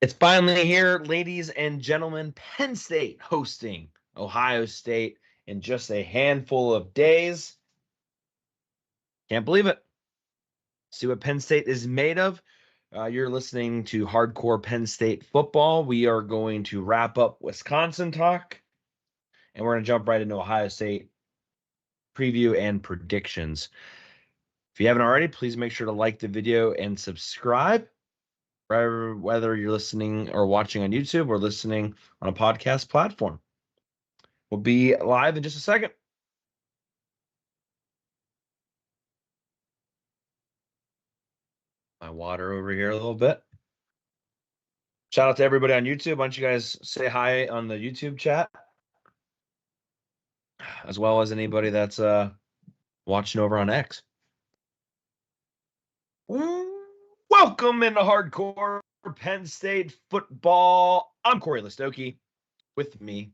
It's finally here, ladies and gentlemen. Penn State hosting Ohio State in just a handful of days. Can't believe it. See what Penn State is made of. You're listening to Hardcore Penn State Football. We are going to wrap up Wisconsin talk, and we're going to jump right into Ohio State preview and predictions. If you haven't already, please make sure to like the video and subscribe. Whether you're listening or watching on YouTube or listening on a podcast platform. We'll be live in just a second. My water over here a little bit. Shout out to everybody on YouTube. Why don't you guys say hi on the YouTube chat, as well as anybody that's watching over on X. Welcome into Hardcore Penn State Football. I'm Cory Lestochi. With me,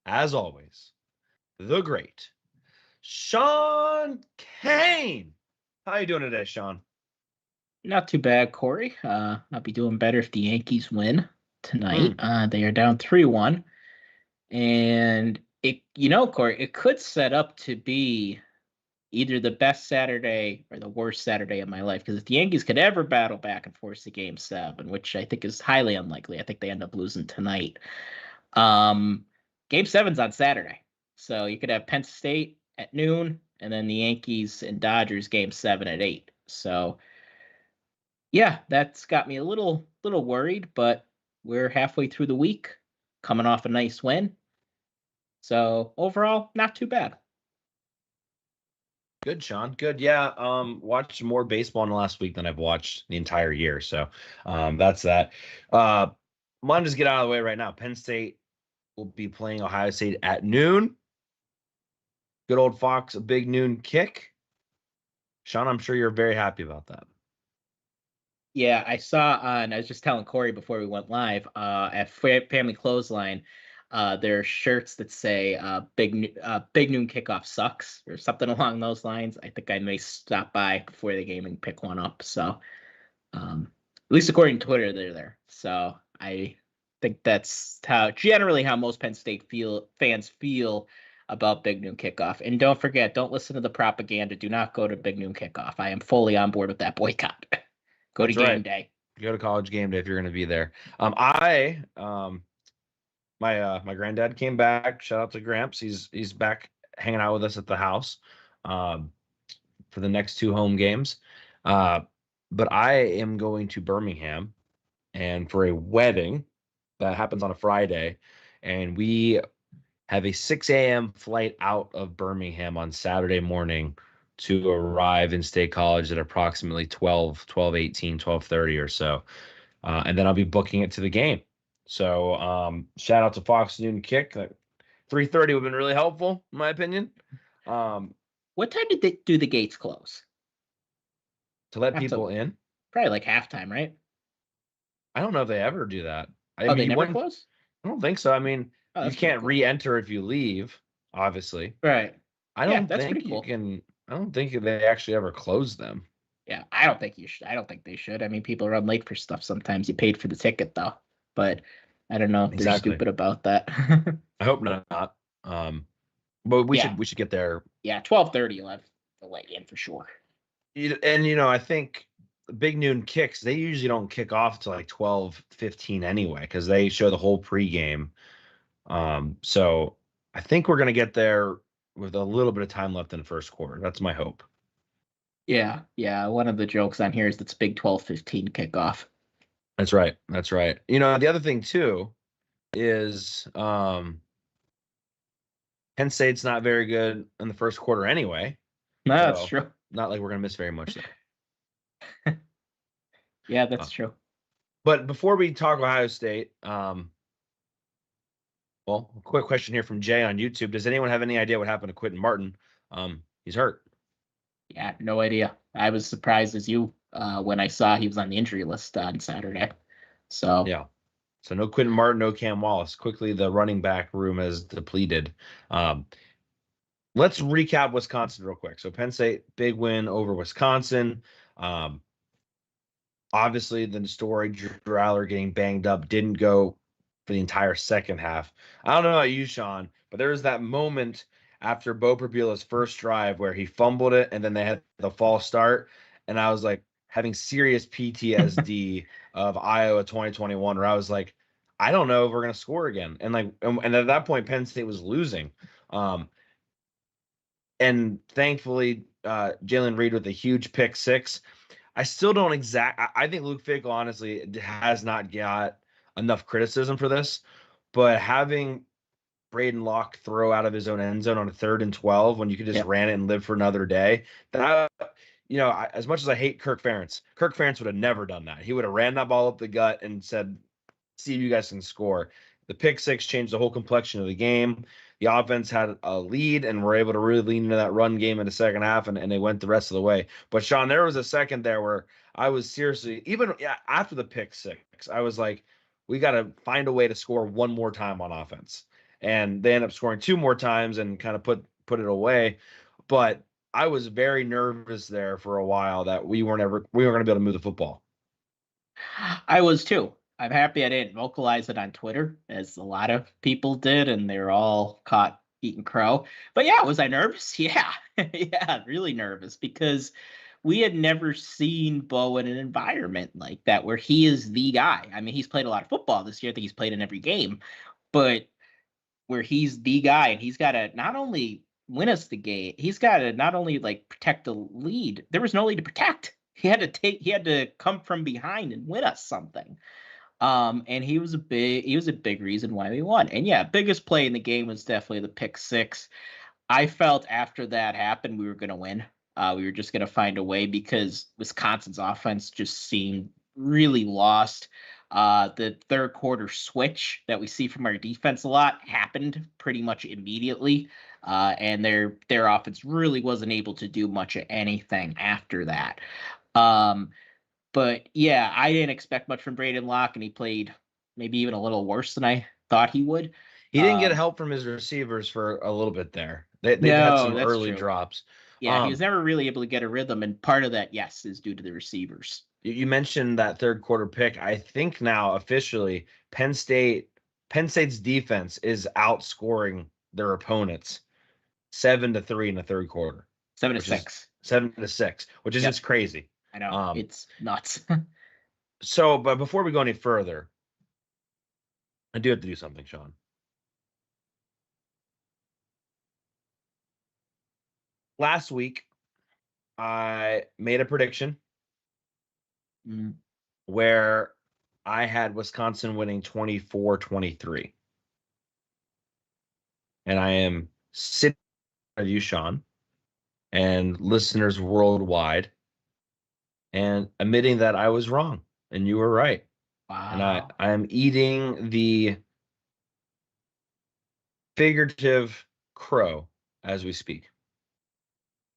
as always, the great Shawn Kane. How you doing today, Shawn? Not too bad, Cory. I'll be doing better if the Yankees win tonight. They are down 3-1. And Cory, it could set up to be either the best Saturday or the worst Saturday of my life. Because if the Yankees could ever battle back and force the Game 7, which I think is highly unlikely, I think they end up losing tonight. Game 7's on Saturday. So you could have Penn State at noon, and then the Yankees and Dodgers Game 7 at 8. So yeah, that's got me a little worried, but we're halfway through the week, coming off a nice win. So overall, not too bad. Good, Shawn. Good. Yeah. Watched more baseball in the last week than I've watched the entire year. So that's that. Want to just get out of the way right now. Penn State will be playing Ohio State at noon. Good old Fox, a big noon kick. Shawn, I'm sure you're very happy about that. Yeah, I was just telling Cory before we went live, at Family Clothesline, there are shirts that say big noon kickoff sucks or something along those lines. I think I may stop by before the game and pick one up. So at least according to Twitter, they're there. So I think that's generally how most Penn State fans feel about big noon kickoff. And don't forget, don't listen to the propaganda. Do not go to big noon kickoff. I am fully on board with that boycott. Go to game day. Go to college game day if you're going to be there. My granddad came back. Shout out to Gramps. He's back hanging out with us at the house for the next 2 home games. But I am going to Birmingham and for a wedding that happens on a Friday, and we have a 6 a.m. flight out of Birmingham on Saturday morning to arrive in State College at approximately 12:18, 12:30 or so. And then I'll be booking it to the game. So shout out to Fox Noon Kick. 3:30 would have been really helpful, in my opinion. What time do the gates close? To let people in? Probably like halftime, right? I don't know if they ever do that. They never close? I don't think so. I mean, you can't re-enter if you leave, obviously. Right. I don't think you can. I don't think they actually ever close them. Yeah, I don't think you should. I don't think they should. I mean, people run late for stuff sometimes. You paid for the ticket, though. But I don't know if they're stupid about that. I hope not. But we should get there. Yeah, 12:30 you'll have the light in for sure. And I think big noon kicks, they usually don't kick off till like 12:15 anyway, because they show the whole pregame. So I think we're gonna get there with a little bit of time left in the first quarter. That's my hope. Yeah. One of the jokes on here is it's big 12:15 kickoff. That's right. The other thing too is Penn State's not very good in the first quarter anyway. No, that's true. Not like we're gonna miss very much there. Yeah, that's true. But before we talk Ohio State, a quick question here from Jay on YouTube. Does anyone have any idea what happened to Quentin Martin? He's hurt. Yeah, no idea. I was surprised as you when I saw he was on the injury list on Saturday. So yeah. So no Quentin Martin, no Cam Wallace. Quickly, the running back room has depleted. Let's recap Wisconsin real quick. So Penn State, big win over Wisconsin. Obviously, the story, Drew Aller getting banged up, didn't go for the entire second half. I don't know about you, Shawn, but there was that moment after Bo Prabula's first drive where he fumbled it and then they had the false start. And I was like having serious PTSD of Iowa 2021, where I was like, I don't know if we're going to score again. And and at that point, Penn State was losing. And thankfully, Jalen Reed with a huge pick six. I still don't I think Luke Fickell honestly has not got enough criticism for this, but having Braden Locke throw out of his own end zone on a 3rd and 12 when you could just ran it and live for another day, that, as much as I hate Kirk Ferentz would have never done that. He would have ran that ball up the gut and said, see if you guys can score. The pick six changed the whole complexion of the game. The offense had a lead and were able to really lean into that run game in the second half, and they went the rest of the way. But, Shawn, there was a second there where I was seriously, even after the pick six, I was like, we got to find a way to score one more time on offense. And they end up scoring 2 more times and kind of put it away. But I was very nervous there for a while that we weren't going to be able to move the football. I was too. I'm happy I didn't vocalize it on Twitter, as a lot of people did, and they're all caught eating crow. But yeah, was I nervous? Yeah. Yeah, really nervous, because we had never seen Bo in an environment like that where he is the guy. I mean, he's played a lot of football this year. I think he's played in every game, but where he's the guy and he's got to not only win us the game, he's got to not only like protect the lead. There was no lead to protect. He had to come from behind and win us something. And he was a big reason why we won. And yeah, biggest play in the game was definitely the pick six. I felt after that happened, we were going to win. We were just going to find a way, because Wisconsin's offense just seemed really lost. The third quarter switch that we see from our defense a lot happened pretty much immediately. And their offense really wasn't able to do much of anything after that. But yeah, I didn't expect much from Braden Locke, and he played maybe even a little worse than I thought he would. He didn't get help from his receivers for a little bit there. They had some early drops. Yeah, he was never really able to get a rhythm, and part of that, yes, is due to the receivers. You mentioned that third quarter pick. I think now officially Penn State's defense is outscoring their opponents 7-3 in the third quarter. 7-6. 7-6, which is just crazy. I know. It's nuts. So, but before we go any further, I do have to do something, Shawn. Last week, I made a prediction where I had Wisconsin winning 24-23. And I am sitting with you, Shawn, and listeners worldwide, and admitting that I was wrong and you were right. Wow. And I am eating the figurative crow as we speak.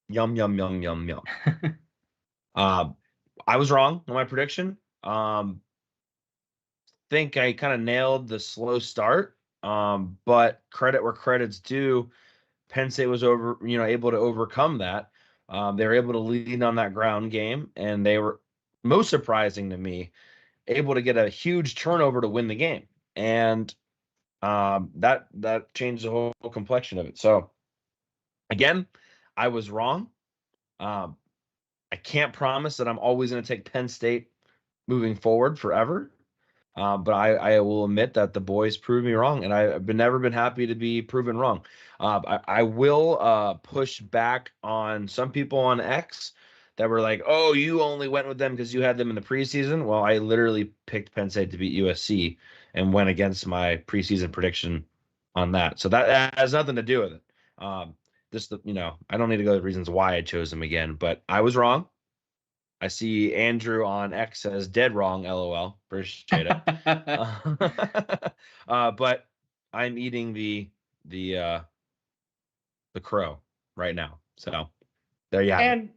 Yum, yum, yum, yum, yum. I was wrong on my prediction. Think I kind of nailed the slow start. But credit where credit's due. Penn State was able to overcome that. They were able to lean on that ground game, and they were, most surprising to me, able to get a huge turnover to win the game. And that changed the whole complexion of it. So again, I was wrong. I can't promise that I'm always going to take Penn State moving forward forever. But I will admit that the boys proved me wrong, and I've never been happy to be proven wrong. I will push back on some people on X that were like, oh, you only went with them because you had them in the preseason. Well, I literally picked Penn State to beat USC and went against my preseason prediction on that. So that has nothing to do with it. I don't need to go to the reasons why I chose them again, but I was wrong. I see Andrew on X says dead wrong, LOL. Appreciate it. But I'm eating the crow right now. So there you have it. And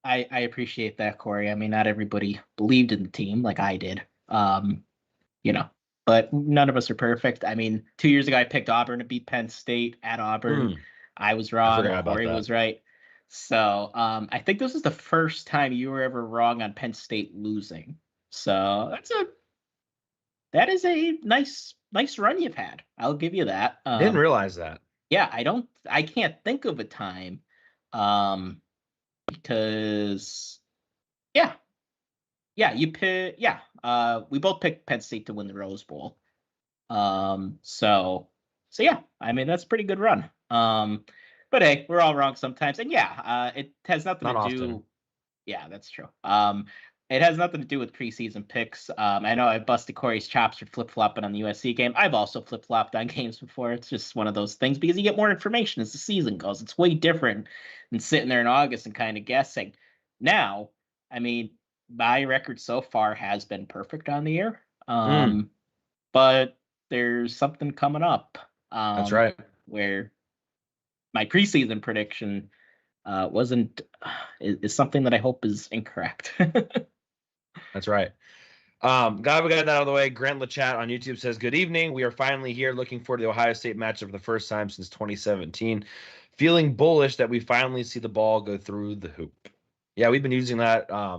I appreciate that, Corey. I mean, not everybody believed in the team like I did. But none of us are perfect. I mean, 2 years ago I picked Auburn to beat Penn State at Auburn. I was wrong. Corey was right. So I think this is the first time you were ever wrong on Penn State losing. So that is a nice run you've had. I'll give you that. Didn't realize that. Yeah, I can't think of a time, because we both picked Penn State to win the Rose Bowl. So yeah, I mean that's a pretty good run. But hey, we're all wrong sometimes, and it has nothing Not to often. do. Yeah, that's true. It has nothing to do with preseason picks. I know I busted Corey's chops for flip-flopping on the USC game. I've also flip-flopped on games before. It's just one of those things because you get more information as the season goes. It's way different than sitting there in August and kind of guessing. Now, I mean, my record so far has been perfect on the year. But there's something coming up. That's right. Where my preseason prediction wasn't is something that I hope is incorrect. That's right. Glad we got that out of the way. Grant LeChat on YouTube says, good evening. We are finally here looking forward to the Ohio State matchup for the first time since 2017. Feeling bullish that we finally see the ball go through the hoop. Yeah, we've been using that, I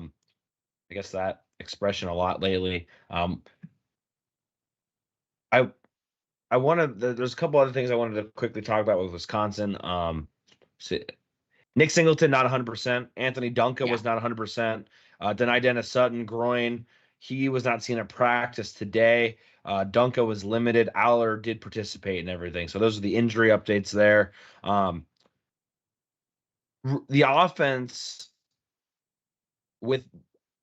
guess that expression a lot lately. There's a couple other things I wanted to quickly talk about with Wisconsin. Nick Singleton, not 100%. Anthony Dunca was not 100%. Deni Dennis Sutton, groin. He was not seen at practice today. Dunca was limited. Aller did participate in everything. So those are the injury updates there. The offense with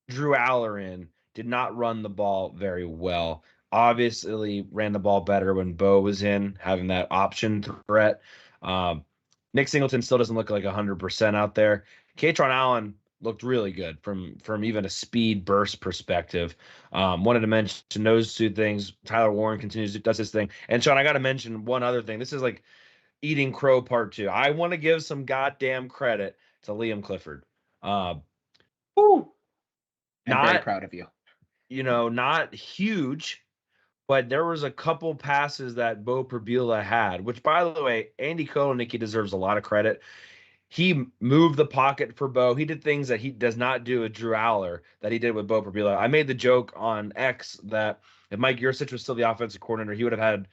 Drew Aller in did not run the ball very well. Obviously ran the ball better when Bo was in, having that option threat. Nick Singleton still doesn't look like 100% out there. Katron Allen looked really good from even a speed burst perspective. Wanted to mention those two things. Tyler Warren does his thing. And Shawn, I got to mention one other thing. This is like eating crow part 2. I want to give some goddamn credit to Liam Clifford. I'm very proud of you. Not huge, but there was a couple passes that Bo Prabula had, which, by the way, Andy Kotelnicki deserves a lot of credit. He moved the pocket for Bo. He did things that he does not do with Drew Aller that he did with Bo Prabula. I made the joke on X that if Mike Yurcich was still the offensive coordinator, he would have had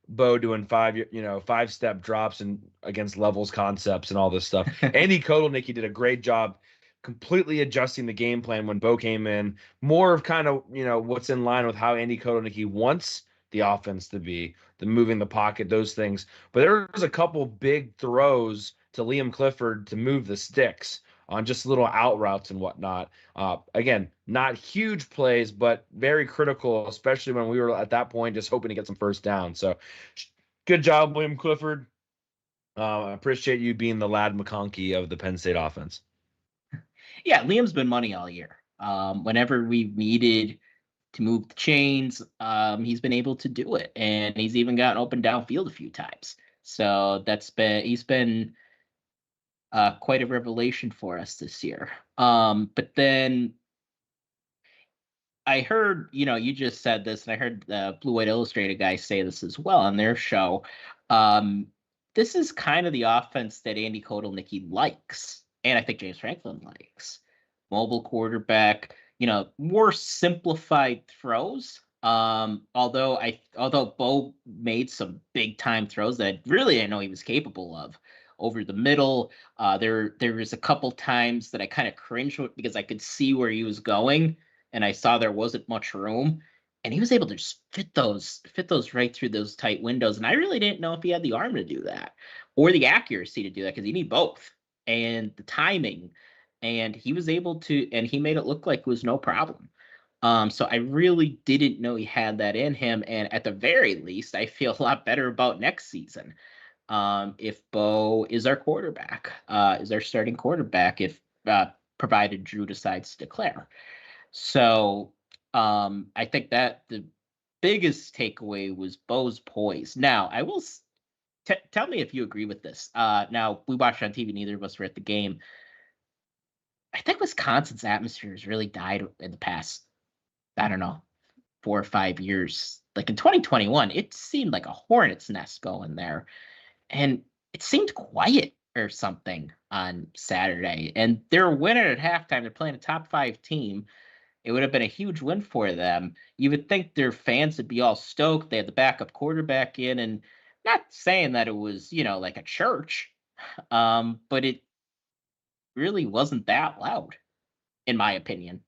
Bo doing 5-step drops and against levels concepts and all this stuff. Andy Kotelnicki did a great job completely adjusting the game plan when Bo came in. More of kind of, what's in line with how Andy Kotelnicki wants the offense to be, the moving the pocket, those things. But there was a couple big throws to Liam Clifford to move the sticks on just little out routes and whatnot. Again, not huge plays, but very critical, especially when we were at that point just hoping to get some first down. So good job, Liam Clifford. I appreciate you being the Lad McConkey of the Penn State offense. Yeah, Liam's been money all year. Whenever we've needed to move the chains, he's been able to do it. And he's even gotten open downfield a few times. So he's been quite a revelation for us this year. But then I heard, you just said this, and I heard the Blue White Illustrated guys say this as well on their show. This is kind of the offense that Andy Kotelnicki likes, and I think James Franklin likes. Mobile quarterback, more simplified throws. Although Bo made some big time throws that really I didn't know he was capable of over the middle. There was a couple times that I kind of cringed because I could see where he was going, and I saw there wasn't much room, and he was able to just fit those right through those tight windows. And I really didn't know if he had the arm to do that or the accuracy to do that, because you need both, and the timing. And he was able to, and he made it look like it was no problem. So I really didn't know he had that in him. And at the very least, I feel a lot better about next season. If Bo is our quarterback, is our starting quarterback, if provided Drew decides to declare. So I think that the biggest takeaway was Bo's poise. Now, I will tell me if you agree with this. Now, we watched on TV. Neither of us were at the game. I think Wisconsin's atmosphere has really died in the past, I don't know, 4 or 5 years. Like in 2021, it seemed like a hornet's nest going there. And it seemed quiet or something. on Saturday, and they're winning at halftime. They're playing a top 5 team. It would have been a huge win for them. You would think their fans would be all stoked. They had the backup quarterback in, and not saying that it was, like a church, but it really wasn't that loud, in my opinion.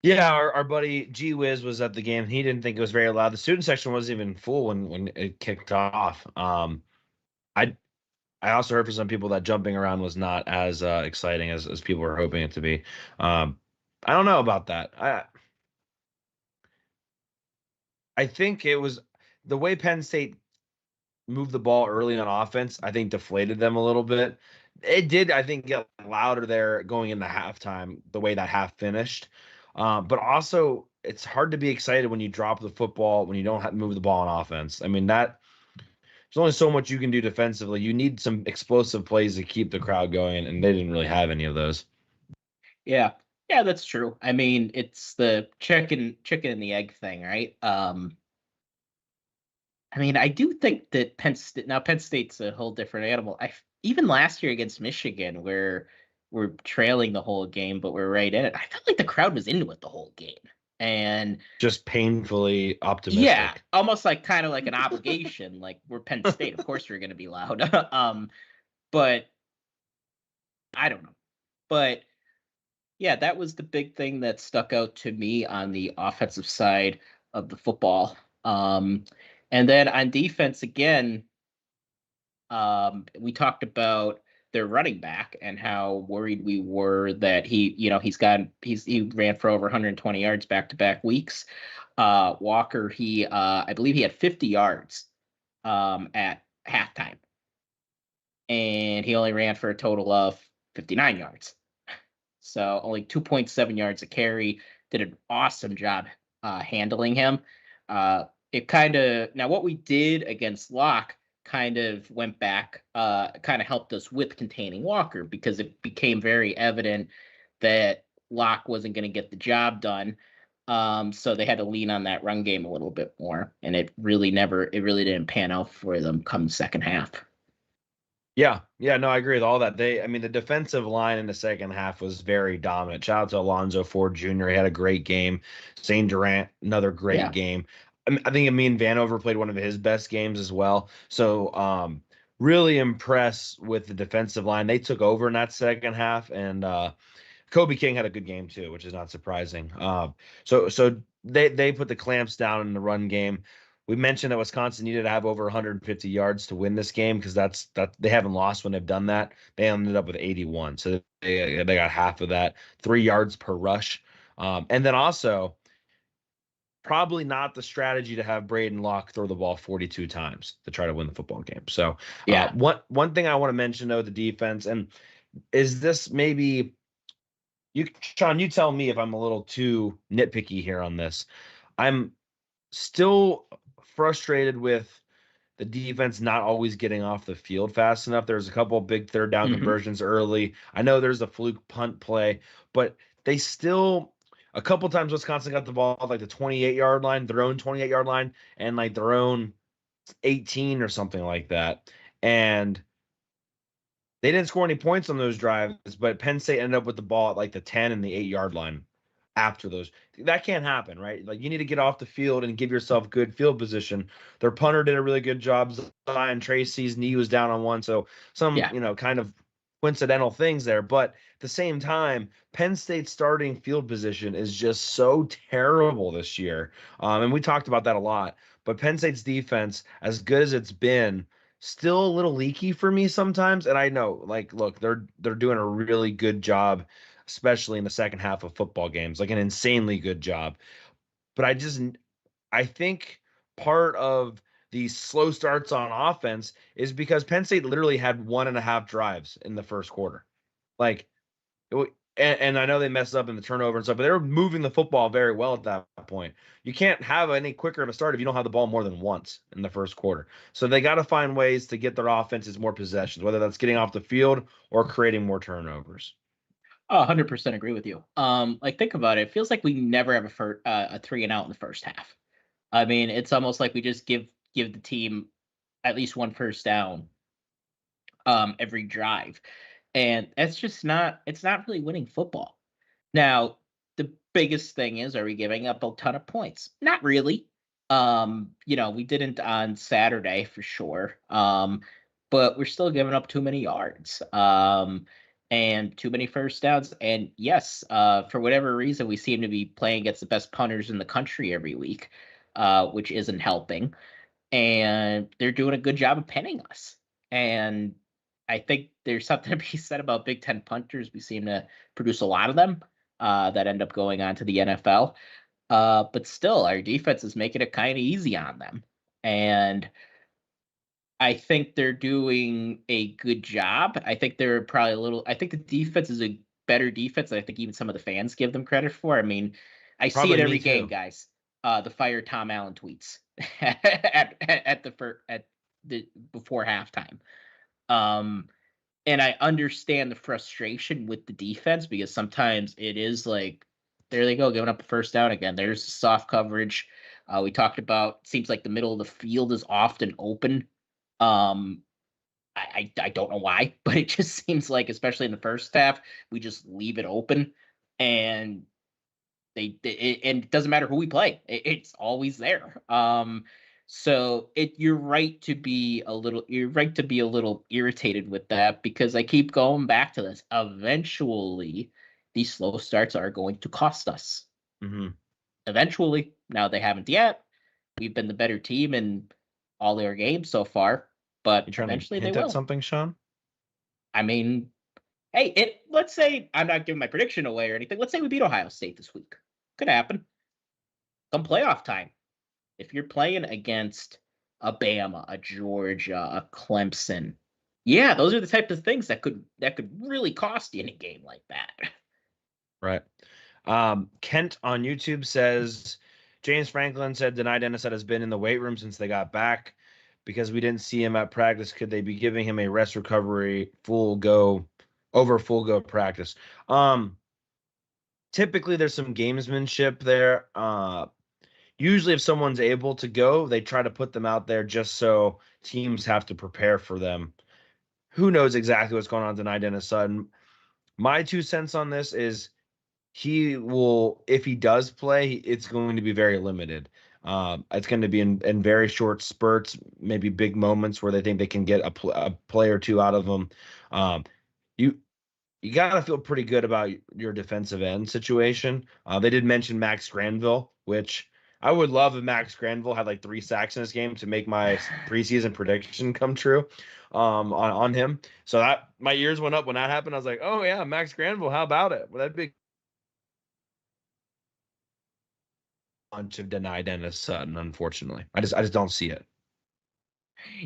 Yeah, our buddy G Wiz was at the game. He didn't think it was very loud. The student section wasn't even full when it kicked off. I I also heard from some people that jumping around was not as exciting as people were hoping it to be. I don't know about that. I think it was the way Penn State moved the ball early on offense, I think deflated them a little bit. It did, I think, get louder there going into halftime, the way that half finished. But also, it's hard to be excited when you drop the football, when you don't have to move the ball on offense. I mean, there's only so much you can do defensively. You need some explosive plays to keep the crowd going, and they didn't really have any of those. Yeah. Yeah, that's true. I mean, it's the chicken and the egg thing, right? I mean, I do think that Penn State's a whole different animal. Even last year against Michigan, where we're trailing the whole game, but we're right in it. I felt like the crowd was into it the whole game, and Just painfully yeah, optimistic. almost like kind of like an obligation. Like, we're Penn State, of course we're going to be loud. But I don't know. But yeah, that was the big thing that stuck out to me on the offensive side of the football. And then on defense, again, we talked about their running back and how worried we were that he ran for over 120 yards back-to-back weeks. Walker, I believe he had 50 yards at halftime, and he only ran for a total of 59 yards. So only 2.7 yards a carry. Did an awesome job handling him. Now what we did against Locke kind of went back, kind of helped us with containing Walker, because it became very evident that Locke wasn't going to get the job done. So they had to lean on that run game a little bit more, and it really didn't pan out for them come the second half. Yeah, no, I agree with all that. The defensive line in the second half was very dominant. Shout out to Alonzo Ford Jr. He had a great game. Zane Durant, another great game. I think Amin Vanover played one of his best games as well. So, really impressed with the defensive line. They took over in that second half, and Kobe King had a good game too, which is not surprising. So they put the clamps down in the run game. We mentioned that Wisconsin needed to have over 150 yards to win this game, because that they haven't lost when they've done that. They ended up with 81, so they got half of that, 3 yards per rush. And then also, probably not the strategy to have Braden Locke throw the ball 42 times to try to win the football game. So Yeah. One thing I want to mention, though, the defense, and is this maybe Shawn, you tell me if I'm a little too nitpicky here on this. I'm still frustrated with the defense not always getting off the field fast enough. There's a couple of big third down conversions early. I know there's a fluke punt play, but they still, a couple times Wisconsin got the ball at like the 28-yard line, their own 28-yard line, and like their own 18 or something like that. And they didn't score any points on those drives, but Penn State ended up with the ball at like the 10 and the 8-yard line after those. That can't happen, right? Like, you need to get off the field and give yourself good field position. Their punter did a really good job. Zion Tracy's knee was down on one, so some kind of coincidental things there. But at the same time, Penn State's starting field position is just so terrible this year. And we talked about that a lot. But Penn State's defense, as good as it's been, still a little leaky for me sometimes. And I know, like, look, they're doing a really good job, especially in the second half of football games, like an insanely good job. But I think part of these slow starts on offense is because Penn State literally had 1.5 drives in the first quarter. Like, and I know they messed up in the turnover and stuff, but they were moving the football very well at that point. You can't have any quicker of a start if you don't have the ball more than once in the first quarter. So they got to find ways to get their offenses more possessions, whether that's getting off the field or creating more turnovers. 100% agree with you. Like, think about it. It feels like we never have a 3 and out in the first half. I mean, it's almost like we just give the team at least one first down every drive. And that's just it's not really winning football. Now, the biggest thing is, are we giving up a ton of points? Not really. We didn't on Saturday for sure. But we're still giving up too many yards. And too many first downs. And yes, for whatever reason, we seem to be playing against the best punters in the country every week, which isn't helping. And they're doing a good job of pinning us. And I think there's something to be said about Big Ten punters. We seem to produce a lot of them that end up going on to the NFL. But still, our defense is making it kind of easy on them. And I think they're doing a good job. I think they're probably I think the defense is a better defense than I think even some of the fans give them credit for. I mean, I see it every game, guys. The fire Tom Allen tweets at the before halftime. And I understand the frustration with the defense because sometimes it is like, there they go, giving up a first down again. There's soft coverage. We talked about, seems like the middle of the field is often open. I don't know why, but it just seems like, especially in the first half, we just leave it open, and and it doesn't matter who we play, it's always there. So you're right to be a little irritated with that, because I keep going back to this. Eventually, these slow starts are going to cost us. Mm-hmm. Eventually. Now, they haven't yet. We've been the better team in all their games so far, but eventually they will. Something, Shawn? I mean, hey, let's say, I'm not giving my prediction away or anything. Let's say we beat Ohio State this week. Could happen. Come playoff time, if you're playing against a Bama, a Georgia, a Clemson, yeah, those are the type of things that could really cost you in a game like that. Right. Kent on YouTube says, James Franklin said Deni Dennis has been in the weight room since they got back because we didn't see him at practice. Could they be giving him a rest recovery full go practice? Typically there's some gamesmanship there. Usually if someone's able to go, they try to put them out there just so teams have to prepare for them. Who knows exactly what's going on with Deni Dennis Sutton? My 2 cents on this is, he will, if he does play, it's going to be very limited. It's going to be in very short spurts, maybe big moments where they think they can get a play or two out of them. You got to feel pretty good about your defensive end situation. They did mention Max Granville, which I would love if Max Granville had like 3 sacks in this game to make my preseason prediction come true on him. So that my ears went up when that happened. I was like, oh yeah, Max Granville, how about it? Well, that'd be bunch of Deni Dennis Sutton, unfortunately. I just don't see it.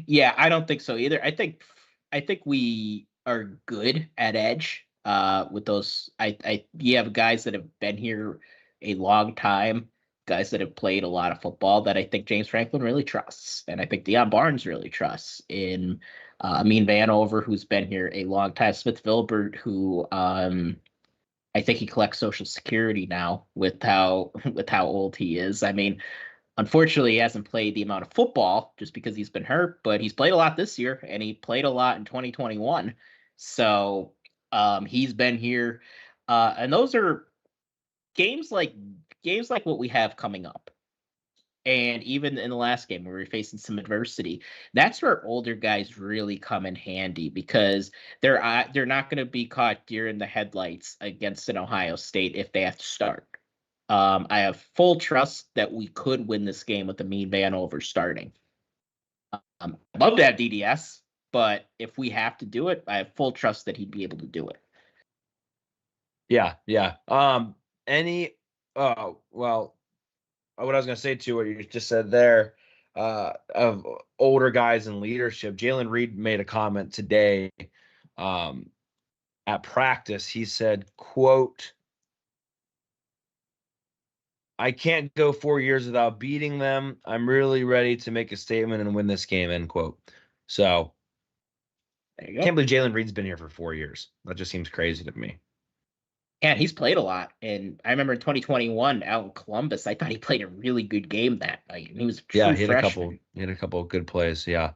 Yeah, I don't think so either. I think we are good at edge with those. You have guys that have been here a long time, guys that have played a lot of football that I think James Franklin really trusts, and I think Deion Barnes really trusts in Amin Vanover, who's been here a long time, Smith Vilbert, who I think he collects Social Security now with how old he is. I mean, unfortunately, he hasn't played the amount of football just because he's been hurt, but he's played a lot this year, and he played a lot in 2021. So he's been here, and those are games like what we have coming up. And even in the last game where we were facing some adversity, that's where older guys really come in handy, because they're not going to be caught deer in the headlights against an Ohio State if they have to start. I have full trust that we could win this game with Amin Vanover starting. I'd love to have DDS, but if we have to do it, I have full trust that he'd be able to do it. Yeah. What I was going to say to what you just said there, of older guys in leadership, Jalen Reed made a comment today at practice. He said, quote, I can't go 4 years without beating them. I'm really ready to make a statement and win this game, end quote. So I can't believe Jalen Reed's been here for 4 years. That just seems crazy to me. And he's played a lot. And I remember in 2021 out in Columbus, I thought he played a really good game that night. And he was a true freshman. He had a couple of good plays. Yeah.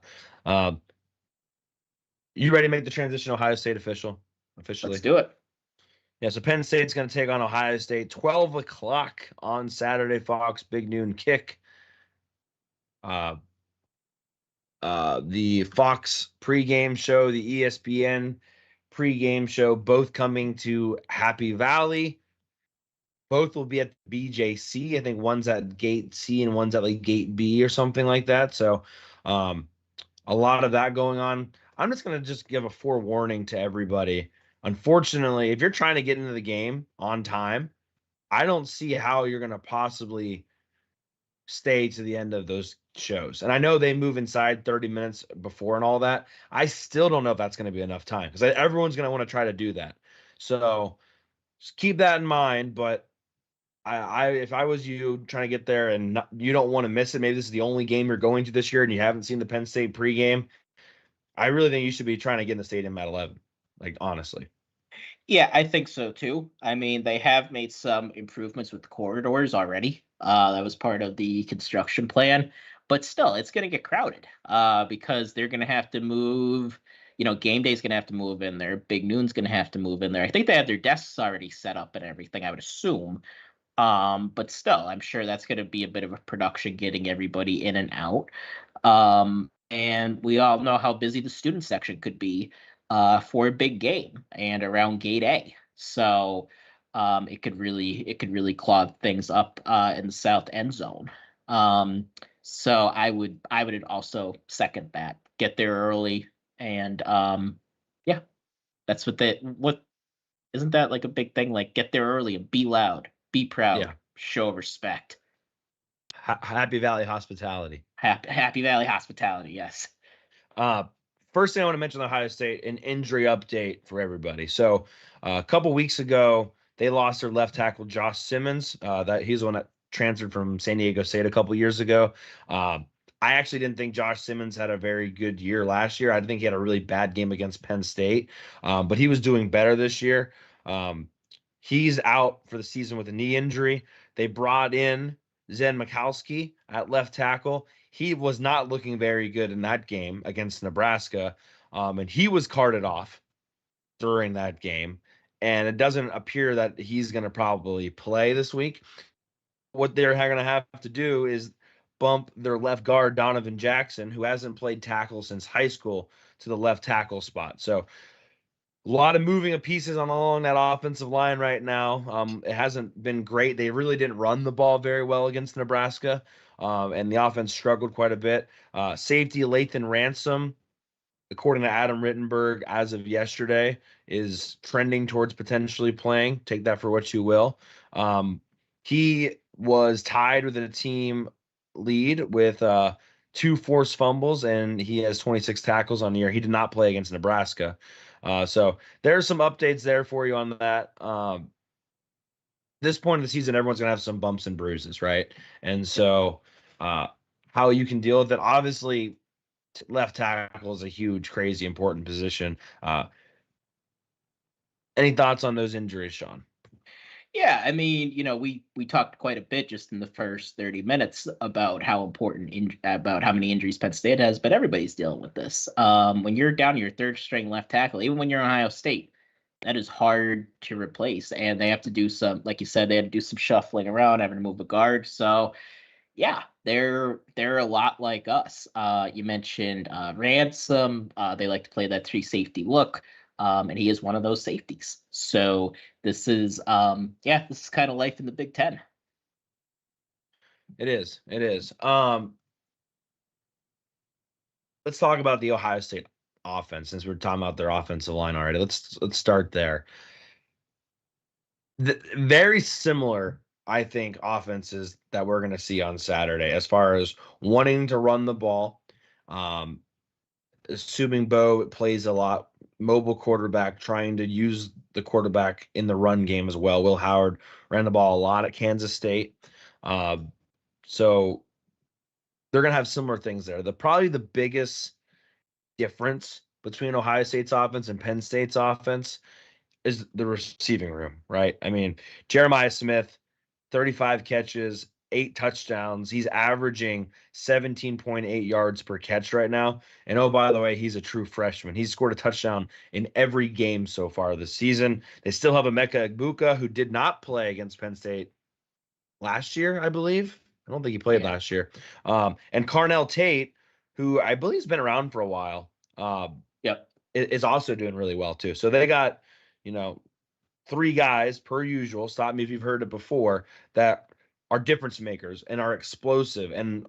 You ready to make the transition Ohio State officially? Let's do it. Yeah, so Penn State's going to take on Ohio State, 12 o'clock on Saturday, Fox, big noon kick. The Fox pregame show, the ESPN pregame show, both coming to Happy Valley. Both will be at BJC. I think one's at Gate C and one's at like Gate B or something like that. So a lot of that going on. I'm just going to just give a forewarning to everybody. Unfortunately, if you're trying to get into the game on time, I don't see how you're going to possibly stay to the end of those shows. And I know they move inside 30 minutes before and all that. I still don't know if that's going to be enough time because everyone's going to want to try to do that. So just keep that in mind. But I if I was you trying to get there and you don't want to miss it, maybe this is the only game you're going to this year and you haven't seen the Penn State pregame, I really think you should be trying to get in the stadium at 11, like honestly. Yeah, I think so too. I mean, they have made some improvements with the corridors already. That was part of the construction plan, but still, it's going to get crowded because they're going to have to move. Game day's going to have to move in there. Big Noon's going to have to move in there. I think they have their desks already set up and everything, I would assume. But still, I'm sure that's going to be a bit of a production getting everybody in and out. And we all know how busy the student section could be for a big game and around Gate A. So it could really clog things up in the south end zone. So I would also second that. Get there early and yeah, that's what isn't that like a big thing? Like get there early and be loud, be proud, show respect. Happy Valley hospitality. Happy Valley hospitality, yes. First thing I want to mention Ohio State, an injury update for everybody. So a couple weeks ago, they lost their left tackle, Josh Simmons. That he's the one that transferred from San Diego State a couple years ago. I actually didn't think Josh Simmons had a very good year last year. I think he had a really bad game against Penn State, but he was doing better this year. He's out for the season with a knee injury. They brought in Zen Mikowski at left tackle. He was not looking very good in that game against Nebraska, and he was carted off during that game. And it doesn't appear that he's going to probably play this week. What they're going to have to do is bump their left guard, Donovan Jackson, who hasn't played tackle since high school, to the left tackle spot. So a lot of moving of pieces along that offensive line right now. It hasn't been great. They really didn't run the ball very well against Nebraska, and the offense struggled quite a bit. Safety Lathan Ransom, according to Adam Rittenberg, as of yesterday, is trending towards potentially playing. Take that for what you will. He was tied with a team lead with 2 forced fumbles, and he has 26 tackles on the year. He did not play against Nebraska. So there's some updates there for you on that. This point of the season, everyone's going to have some bumps and bruises, right? And so how you can deal with it, obviously, left tackle is a huge, crazy, important position. Any thoughts on those injuries, Shawn? Yeah, I mean, we talked quite a bit just in the first 30 minutes about how important about how many injuries Penn State has, but everybody's dealing with this. When you're down to your third string left tackle, even when you're Ohio State, that is hard to replace, and they have to do some, like you said, they had to do some shuffling around, having to move a guard. So, yeah, they're a lot like us. You mentioned Ransom. They like to play that 3 safety look. And he is one of those safeties. So this is this is kind of life in the Big Ten. It is. Let's talk about the Ohio State offense, since we're talking about their offensive line already. Let's start there. Very similar, I think, offenses that we're going to see on Saturday as far as wanting to run the ball. Assuming Bo plays a lot, mobile quarterback, trying to use the quarterback in the run game as well. Will Howard ran the ball a lot at Kansas State. So they're going to have similar things there. Probably the biggest difference between Ohio State's offense and Penn State's offense is the receiving room, right? I mean, Jeremiah Smith, 35 catches, 8 touchdowns. He's averaging 17.8 yards per catch right now. And oh, by the way, he's a true freshman. He's scored a touchdown in every game so far this season. They still have Emeka Egbuka, who did not play against Penn State last year, I believe. I don't think he played last year. And Carnell Tate, who I believe has been around for a while, is also doing really well too. So they got, 3 guys per usual. Stop me if you've heard it before, that are difference makers and are explosive, and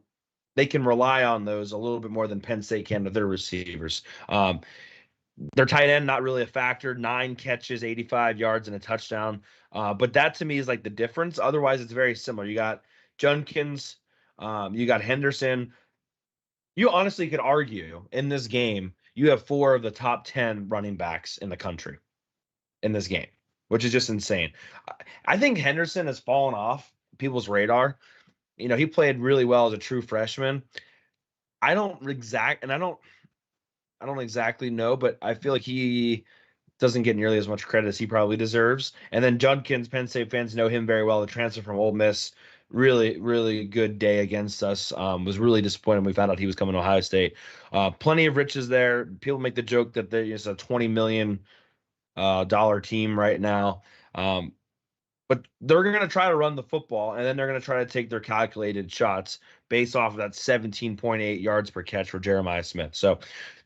they can rely on those a little bit more than Penn State can with their receivers. Their tight end, not really a factor, 9 catches, 85 yards, and a touchdown. But that to me is like the difference. Otherwise, it's very similar. You got Junkins, you got Henderson. You honestly could argue in this game, you have 4 of the top 10 running backs in the country in this game, which is just insane. I think Henderson has fallen off people's radar. He played really well as a true freshman. I don't exactly know, but I feel like he doesn't get nearly as much credit as he probably deserves. And then Judkins, Penn State fans know him very well. The transfer from Ole Miss, really, really good day against us. Was really disappointed when we found out he was coming to Ohio State. Plenty of riches there. People make the joke that there's a $20 million dollar team right now. But they're going to try to run the football, and then they're going to try to take their calculated shots based off of that 17.8 yards per catch for Jeremiah Smith. So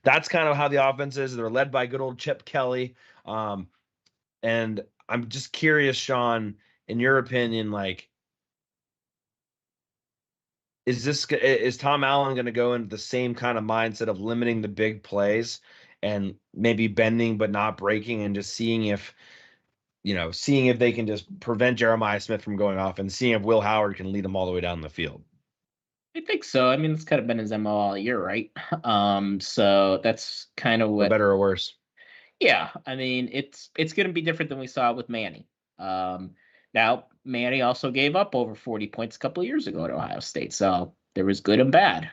that's kind of how the offense is. They're led by good old Chip Kelly. And I'm just curious, Shawn, in your opinion, like, is Tom Allen going to go into the same kind of mindset of limiting the big plays and maybe bending but not breaking, and just seeing if they can just prevent Jeremiah Smith from going off, and seeing if Will Howard can lead them all the way down the field? I think so. I mean, it's kind of been his MO all year, right? So that's kind of what. For better or worse. Yeah, I mean, it's going to be different than we saw with Manny. Now, Manny also gave up over 40 points a couple of years ago at Ohio State, so there was good and bad.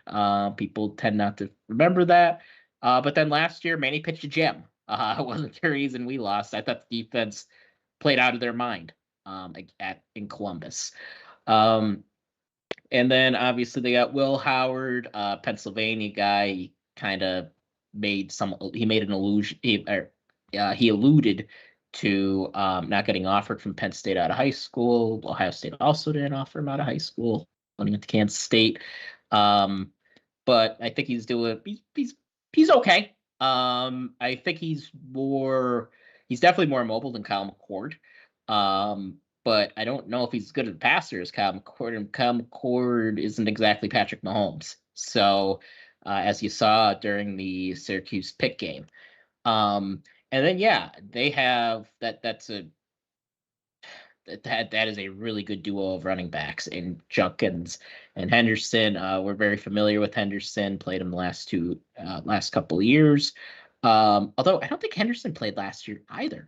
People tend not to remember that. But then last year, Manny pitched a gem. It wasn't the reason we lost. I thought the defense played out of their mind in Columbus. And then obviously they got Will Howard, Pennsylvania guy. He kind of made an illusion. He alluded to not getting offered from Penn State out of high school. Ohio State also didn't offer him out of high school when he went to Kansas State. But I think he's okay. I think he's definitely more mobile than Kyle McCord. But I don't know if he's as good a passer as Kyle McCord, and Kyle McCord isn't exactly Patrick Mahomes. So, as you saw during the Syracuse Pitt game. And then, they have that is a really good duo of running backs in Junkins and Henderson. We're very familiar with Henderson, played him the last couple of years. Although I don't think Henderson played last year either.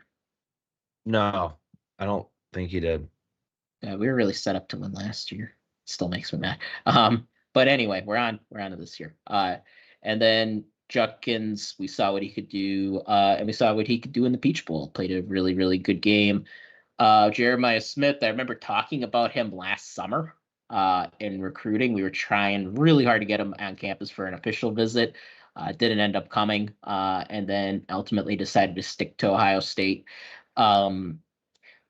No, I don't think he did. Yeah, we were really set up to win last year. Still makes me mad. But anyway, we're on to this year. And then Judkins, we saw what he could do, and we saw what he could do in the Peach Bowl. Played a really, really good game. Jeremiah Smith, I remember talking about him last summer in recruiting. We were trying really hard to get him on campus for an official visit. Didn't end up coming, and then ultimately decided to stick to Ohio State.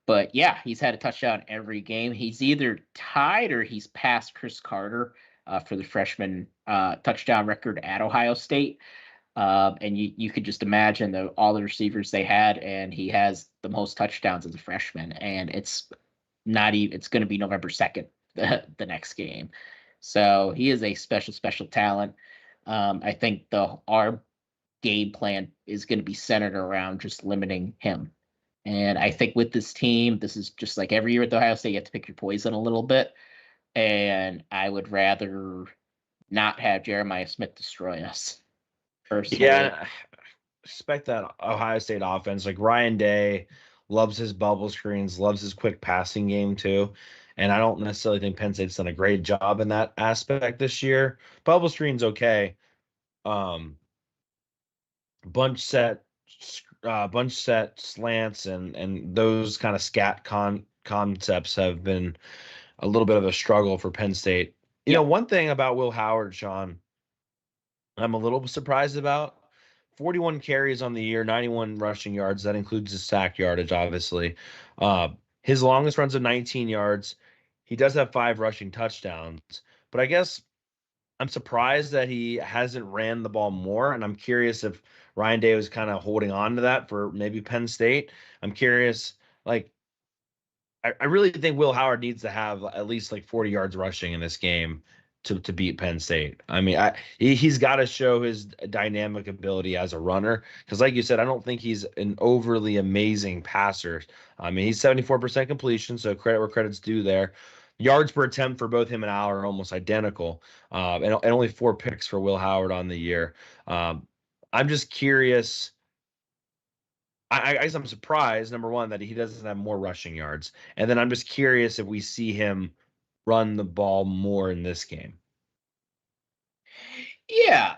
But yeah, he's had a touchdown every game. He's either tied or he's passed Chris Carter for the freshman touchdown record at Ohio State. And you could just imagine all the receivers they had, and he has the most touchdowns as a freshman. And it's going to be November 2nd, the next game. So he is a special talent. I think our game plan is going to be centered around just limiting him. And I think with this team, this is just like every year at Ohio State, you have to pick your poison a little bit. And I would rather not have Jeremiah Smith destroy us. Personally. Yeah, I expect that Ohio State offense. Like, Ryan Day loves his bubble screens, loves his quick passing game too. And I don't necessarily think Penn State's done a great job in that aspect this year. Bubble screen's okay. Bunch set slants and those kind of scat concepts have been a little bit of a struggle for Penn State. You know, one thing about Will Howard, Shawn, I'm a little surprised about. 41 carries on the year, 91 rushing yards. That includes his sack yardage, obviously. His longest runs of 19 yards. He does have 5 rushing touchdowns. But I guess I'm surprised that he hasn't ran the ball more. And I'm curious if Ryan Day was kind of holding on to that for maybe Penn State. I'm curious, like, I really think Will Howard needs to have at least like 40 yards rushing in this game to beat Penn State. I mean, he's got to show his dynamic ability as a runner because, like you said, I don't think he's an overly amazing passer. I mean, he's 74% completion, so credit where credit's due there. Yards per attempt for both him and Allen are almost identical, and only 4 picks for Will Howard on the year. I'm just curious. I guess I'm surprised, number one, that he doesn't have more rushing yards. And then I'm just curious if we see him run the ball more in this game. Yeah.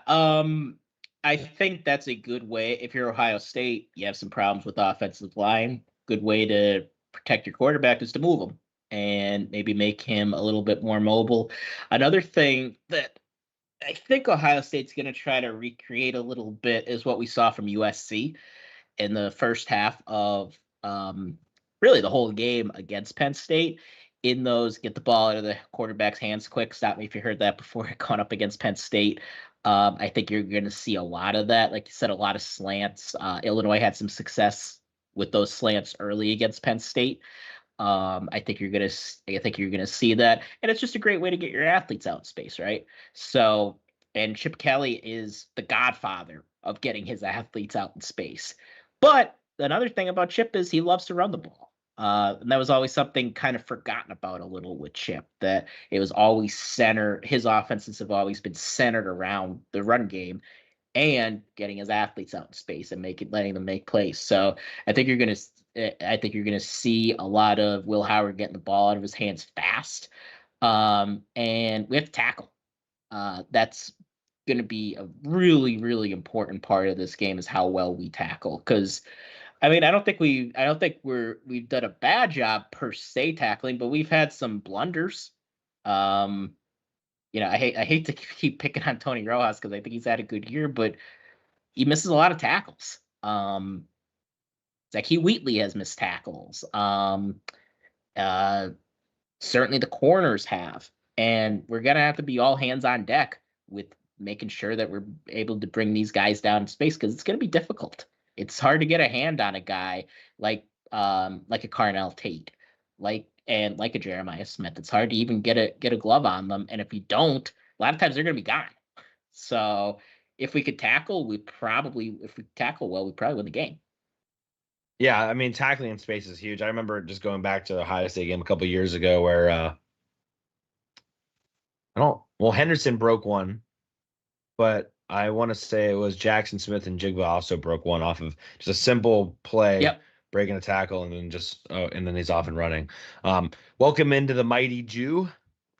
I think that's a good way. If you're Ohio State, you have some problems with offensive line. Good way to protect your quarterback is to move him and maybe make him a little bit more mobile. Another thing that I think Ohio State's going to try to recreate a little bit is what we saw from USC in the first half of really the whole game against Penn State. In those, get the ball out of the quarterback's hands quick. Stop me if you heard that before. Going up against Penn State. I think you're going to see a lot of that. Like you said, a lot of slants. Illinois had some success with those slants early against Penn State. I think you're gonna see that, and it's just a great way to get your athletes out in space, right? So, and Chip Kelly is the godfather of getting his athletes out in space. But another thing about Chip is he loves to run the ball. And that was always something kind of forgotten about a little with Chip, that it was always centered. His offenses have always been centered around the run game and getting his athletes out in space and letting them make plays. So I think you're gonna see a lot of Will Howard getting the ball out of his hands fast, and we have to tackle. That's going to be a really, really important part of this game is how well we tackle. Because I mean, I don't think we've done a bad job per se tackling, but we've had some blunders. I hate to keep picking on Tony Rojas because I think he's had a good year, but he misses a lot of tackles. Zachy Wheatley has missed tackles. Certainly the corners have, and we're gonna have to be all hands on deck with making sure that we're able to bring these guys down in space because it's gonna be difficult. It's hard to get a hand on a guy like a Carnell Tate, like a Jeremiah Smith. It's hard to even get a glove on them, and if you don't, a lot of times they're gonna be gone. So if we tackle well, we probably win the game. Yeah, I mean, tackling in space is huge. I remember just going back to the Ohio State game a couple years ago where Henderson broke one, but I want to say it was Jackson Smith and Jigba also broke one off of just a simple play, breaking a tackle, and then he's off and running. Welcome into the Mighty Jew,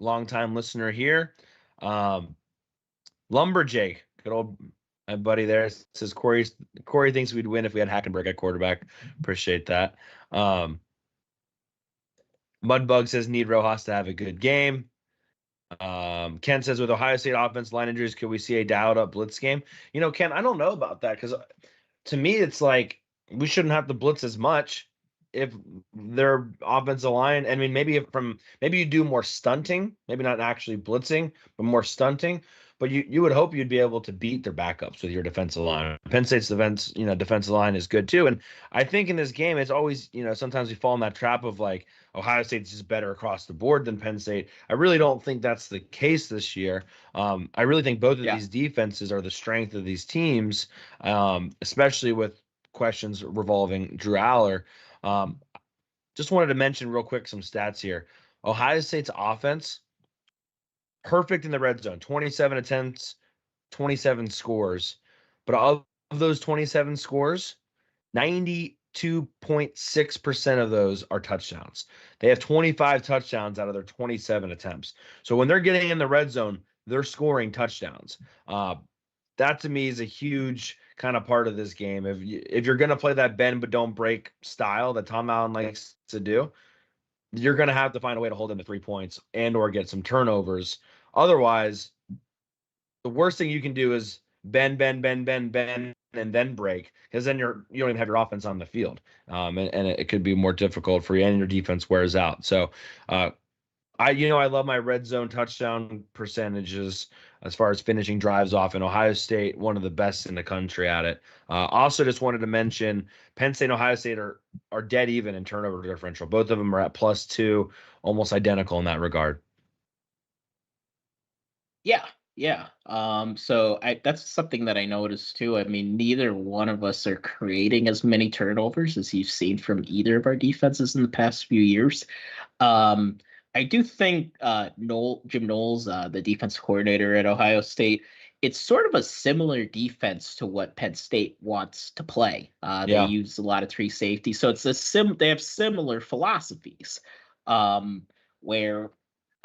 longtime listener here. Lumberjake, good old my buddy there, says Corey thinks we'd win if we had Hackenberg at quarterback. Appreciate that. Mudbug says need Rojas to have a good game. Ken says with Ohio State offense line injuries, could we see a dialed up blitz game? You know, Ken, I don't know about that because to me it's like we shouldn't have to blitz as much if their offensive line. I mean, maybe you do more stunting, maybe not actually blitzing, but more stunting. But you would hope you'd be able to beat their backups with your defensive line. Penn State's defensive line is good too. And I think in this game, it's always, sometimes we fall in that trap of like Ohio State's just better across the board than Penn State. I really don't think that's the case this year. I really think both of these defenses are the strength of these teams, especially with questions revolving Drew Aller. Just wanted to mention real quick some stats here. Ohio State's offense, perfect in the red zone, 27 attempts, 27 scores. But of those 27 scores, 92.6% of those are touchdowns. They have 25 touchdowns out of their 27 attempts. So when they're getting in the red zone, they're scoring touchdowns. That to me is a huge kind of part of this game. If you're going to play that bend but don't break style that Tom Allen likes to do, you're going to have to find a way to hold them to 3 points and or get some turnovers. Otherwise, the worst thing you can do is bend, and then break, because then you don't even have your offense on the field, and it could be more difficult for you, and your defense wears out. So, I love my red zone touchdown percentages as far as finishing drives off. In Ohio State, one of the best in the country at it. Also, just wanted to mention Penn State and Ohio State are dead even in turnover differential. Both of them are at +2, almost identical in that regard. Yeah. So that's something that I noticed too. I mean, neither one of us are creating as many turnovers as you've seen from either of our defenses in the past few years. I do think Jim Knowles, the defense coordinator at Ohio State, it's sort of a similar defense to what Penn State wants to play. They use a lot of 3 safety, so it's they have similar philosophies, where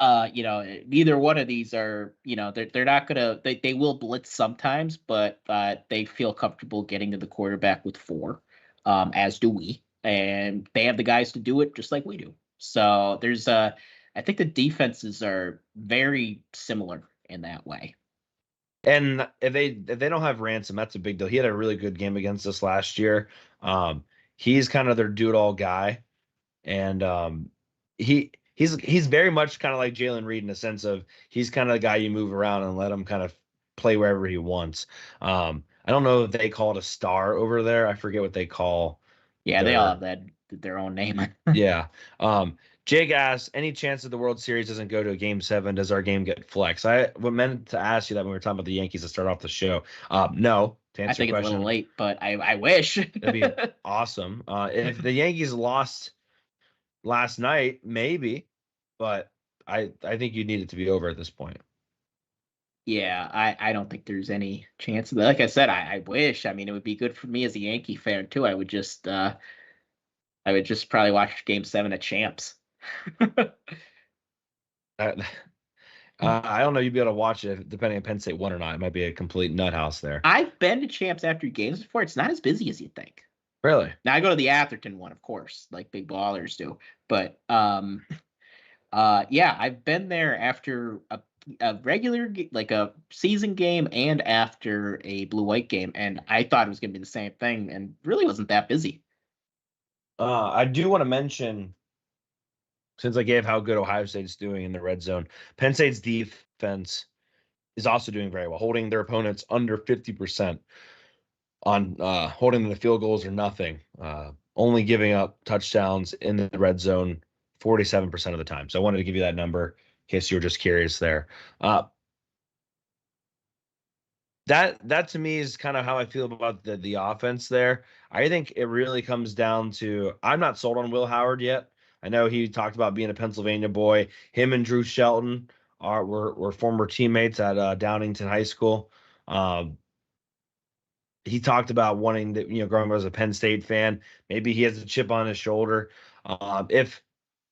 neither one of these are, they're not gonna, they will blitz sometimes, but they feel comfortable getting to the quarterback with 4, as do we, and they have the guys to do it just like we do. So there's I think the defenses are very similar in that way. And if they don't have Ransom, that's a big deal. He had a really good game against us last year. He's kind of their do-it-all guy, and he's very much kind of like Jalen Reed in the sense of he's kind of the guy you move around and let him kind of play wherever he wants. I don't know if they call it a star over there. I forget what they call. Yeah, they all have their own name. Yeah. Jake asks, any chance that the World Series doesn't go to a Game 7? Does our game get flexed? I meant to ask you that when we were talking about the Yankees to start off the show. No, to answer I think your it's question, a little late, but I wish. That'd be awesome. If the Yankees lost last night, maybe, but I think you need it to be over at this point. Yeah, I don't think there's any chance of that. Like I said, I wish. I mean, it would be good for me as a Yankee fan too. I would just probably watch Game 7 at Champs. I don't know. You'd be able to watch it depending on Penn State won or not. It might be a complete nut house there. I've been to Champs after games before. It's not as busy as you think. Really? Now I go to the Atherton one, of course, like big ballers do. But yeah, I've been there after a regular, like a season game, and after a blue-white game, and I thought it was going to be the same thing, and really wasn't that busy. I do want to mention, since I gave how good Ohio State's doing in the red zone, Penn State's defense is also doing very well, holding their opponents under 50% on holding them to field goals or nothing, only giving up touchdowns in the red zone 47% of the time. So I wanted to give you that number in case you were just curious there. That to me is kind of how I feel about the offense there. I think it really comes down to, I'm not sold on Will Howard yet. I know he talked about being a Pennsylvania boy. Him and Drew Shelton were former teammates at Downington High School. He talked about wanting to, growing up as a Penn State fan. Maybe he has a chip on his shoulder. If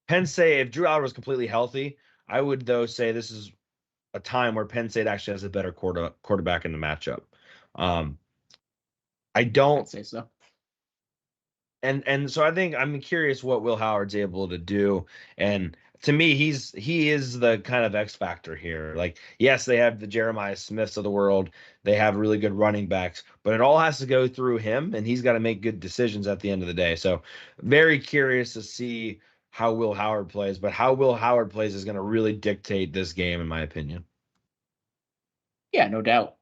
Drew Howard was completely healthy, I would though say this is a time where Penn State actually has a better quarterback in the matchup. I don't say so. And so I think I'm curious what Will Howard's able to do. And to me, he is the kind of X factor here. Like, yes, they have the Jeremiah Smiths of the world. They have really good running backs, but it all has to go through him, and he's got to make good decisions at the end of the day. So very curious to see how Will Howard plays, but how Will Howard plays is going to really dictate this game, in my opinion. Yeah, no doubt.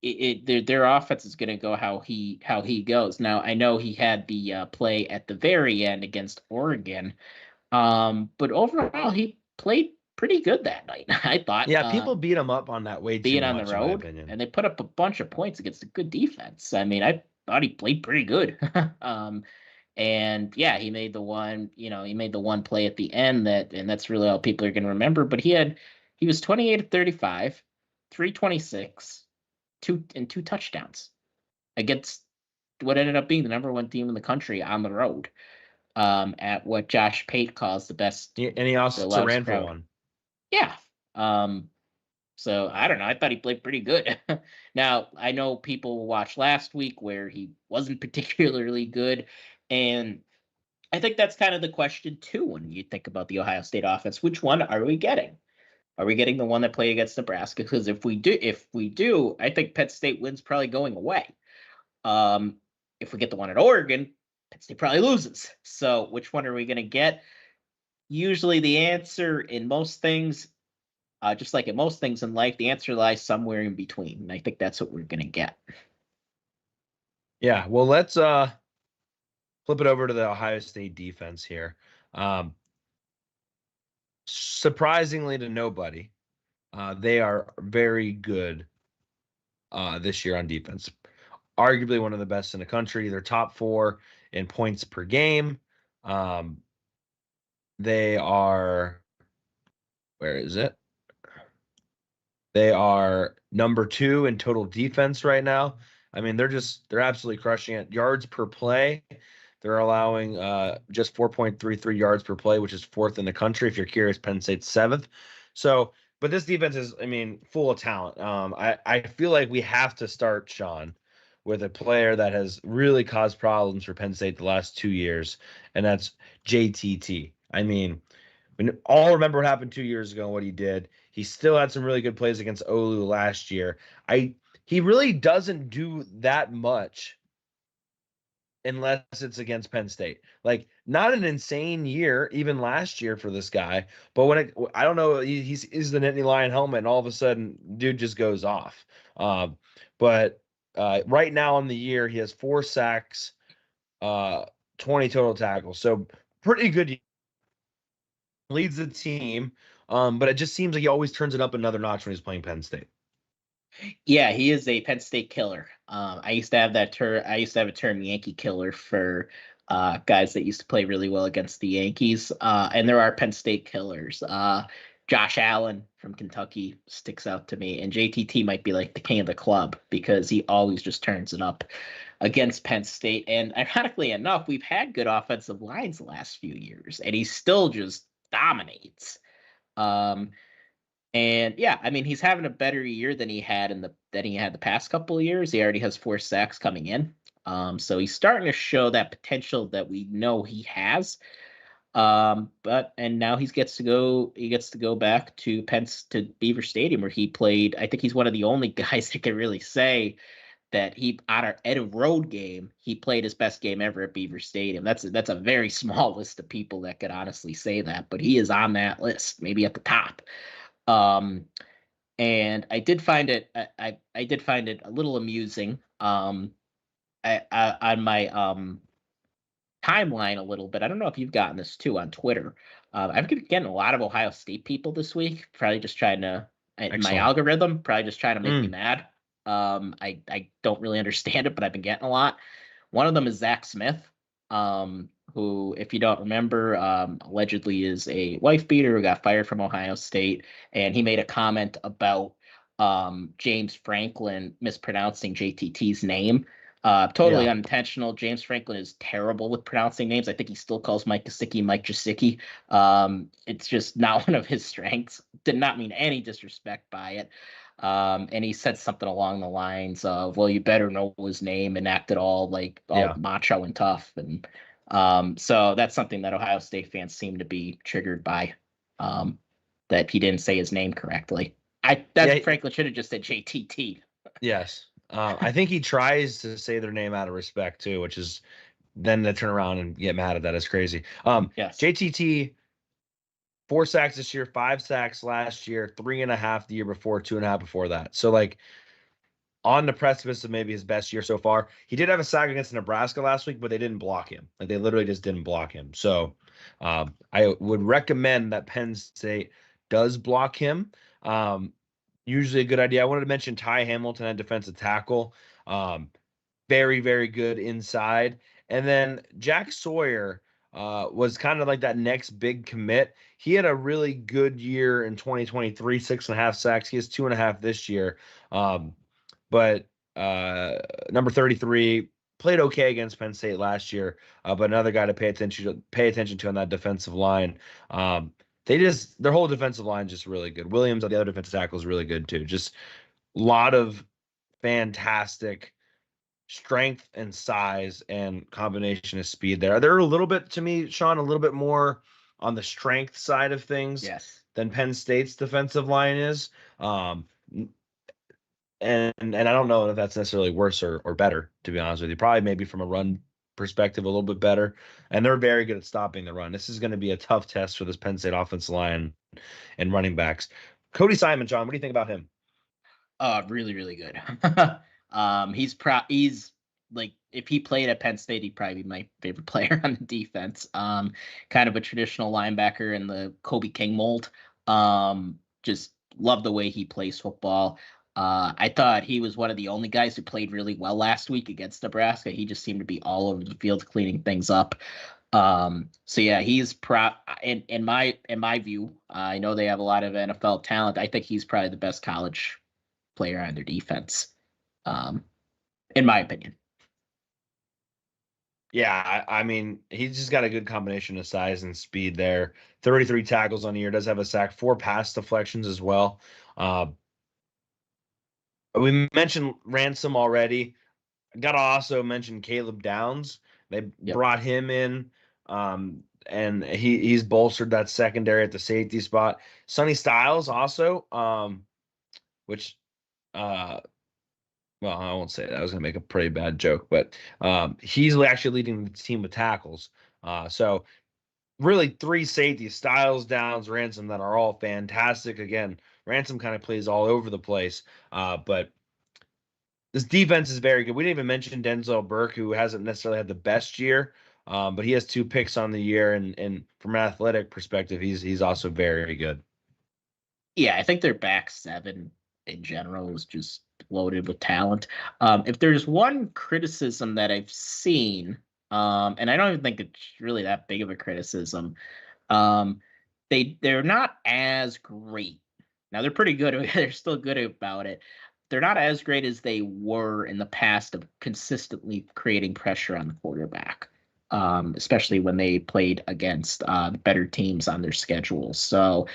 Their offense is going to go how he goes. Now, I know he had the play at the very end against Oregon, but overall he played pretty good that night. I thought. Yeah, people beat him up on that way too much, on the road, in my opinion. And they put up a bunch of points against a good defense. I mean, I thought he played pretty good. And yeah, he made the one play at the end and that's really all people are going to remember. But he was 28 of 35, 326. Two touchdowns against what ended up being the number 1 team in the country on the road, at what Josh Pate calls the best. And he also ran for one. Yeah. So I don't know. I thought he played pretty good. Now I know people watched last week where he wasn't particularly good, and I think that's kind of the question too when you think about the Ohio State offense. Which one are we getting? Are we getting the one that played against Nebraska? Because if we do, I think Penn State wins probably going away. If we get the one at Oregon, Penn State probably loses. So which one are we going to get? Usually the answer in most things, just like in most things in life, the answer lies somewhere in between. And I think that's what we're going to get. Yeah, well, let's flip it over to the Ohio State defense here. Surprisingly to nobody, they are very good this year on defense. Arguably one of the best in the country. They're top 4 in points per game. They are, where is it? They are number 2 in total defense right now. I mean, they're absolutely crushing it. Yards per play, they're allowing just 4.33 yards per play, which is 4th in the country. If you're curious, Penn State's 7th. So, but this defense is, I mean, full of talent. I feel like we have to start, Shawn, with a player that has really caused problems for Penn State the last 2 years, and that's JTT. I mean, we all remember what happened 2 years ago and what he did. He still had some really good plays against Olu last year. He really doesn't do that much unless it's against Penn State. Like, not an insane year, even last year for this guy. But I don't know, he's the Nittany Lion helmet, and all of a sudden, dude just goes off. But right now on the year, he has 4 sacks, 20 total tackles. So pretty good. Leads the team, but it just seems like he always turns it up another notch when he's playing Penn State. Yeah, he is a Penn State killer. I used to have that term. I used to have a term, Yankee killer, for guys that used to play really well against the Yankees. And there are Penn State killers. Josh Allen from Kentucky sticks out to me, and JTT might be like the king of the club because he always just turns it up against Penn State. And ironically enough, we've had good offensive lines the last few years, and he still just dominates. And yeah, I mean, he's having a better year than he had the past couple of years. He already has 4 sacks coming in. So he's starting to show that potential that we know he has. And now he gets to go back to Beaver Stadium where he played. I think he's one of the only guys that can really say that at a road game, he played his best game ever at Beaver Stadium. That's a very small list of people that could honestly say that, but he is on that list, maybe at the top. And I did find it a little amusing on my timeline a little bit. I don't know if you've gotten this too on Twitter. I've been getting a lot of Ohio State people this week, probably just trying to, in my algorithm, probably just trying to make me mad. I don't really understand it, but I've been getting a lot. One of them is Zach Smith, who, if you don't remember, allegedly is a wife beater who got fired from Ohio State. And he made a comment about James Franklin mispronouncing JTT's name. Totally unintentional. James Franklin is terrible with pronouncing names. I think he still calls Mike Gesicki Mike Gesicki. It's just not one of his strengths. Did not mean any disrespect by it. And he said something along the lines of, well, you better know his name, and acted all macho and tough. And so that's something that Ohio State fans seem to be triggered by, that he didn't say his name correctly. Franklin should have just said JTT. Yes. I think he tries to say their name out of respect too, which is then to turn around and get mad at that is crazy. Yes. JTT, 4 sacks this year, 5 sacks last year, 3.5 the year before, 2.5 before that. So like on the precipice of maybe his best year so far. He did have a sack against Nebraska last week, but they didn't block him. Like they literally just didn't block him. So I would recommend that Penn State does block him. Usually a good idea. I wanted to mention Ty Hamilton at defensive tackle. Very, very good inside. And then Jack Sawyer was kind of like that next big commit. He had a really good year in 2023, 6.5 sacks. He has 2.5 this year. But number 33 played okay against Penn State last year, but another guy to pay attention to on that defensive line. Their whole defensive line is just really good. Williams on the other defensive tackle is really good too. Just a lot of fantastic strength and size and combination of speed there. They're a little bit, to me, Shawn, a little bit more on the strength side of things Yes. than Penn State's defensive line is. Um, and I don't know if that's necessarily worse or better, to be honest with you. Probably maybe from a run perspective, a little bit better. And they're very good at stopping the run. This is going to be a tough test for this Penn State offensive line and running backs. Cody Simon, John, what do you think about him? Really, really good. He's like, if he played at Penn State, he'd probably be my favorite player on the defense. Kind of a traditional linebacker in the Kobe King mold. Just love the way he plays football. I thought he was one of the only guys who played really well last week against Nebraska. He just seemed to be all over the field cleaning things up. So yeah, he's in my view. I know they have a lot of NFL talent. I think he's probably the best college player on their defense, in my opinion. Yeah, I mean, he's just got a good combination of size and speed there. 33 tackles on the year, does have a sack, 4 pass deflections as well. We mentioned Ransom already. Got to also mention Caleb Downs. They brought him in, and he's bolstered that secondary at the safety spot. Sonny Styles also, which well, I won't say that. I was going to make a pretty bad joke, but he's actually leading the team with tackles. So really 3 safeties, Styles, Downs, Ransom, that are all fantastic. Again, Ransom kind of plays all over the place, but this defense is very good. We didn't even mention Denzel Burke, who hasn't necessarily had the best year, but he has 2 picks on the year, and from an athletic perspective, he's also very good. Yeah, I think their back 7 in general is just loaded with talent. If there's one criticism that I've seen, and I don't even think it's really that big of a criticism, they're not as great. Now they're pretty good. They're still good about it. They're not as great as they were in the past of consistently creating pressure on the quarterback, especially when they played against better teams on their schedule. So,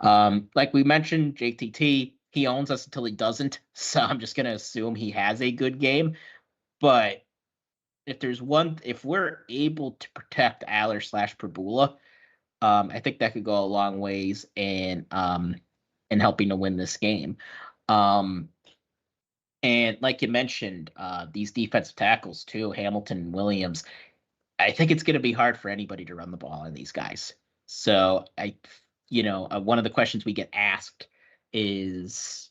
like we mentioned, JTT, he owns us until he doesn't. So I'm just going to assume he has a good game. But if we're able to protect Aller/Pabula, I think that could go a long ways in helping to win this game. And like you mentioned, these defensive tackles too, Hamilton and Williams, I think it's going to be hard for anybody to run the ball on these guys. So one of the questions we get asked is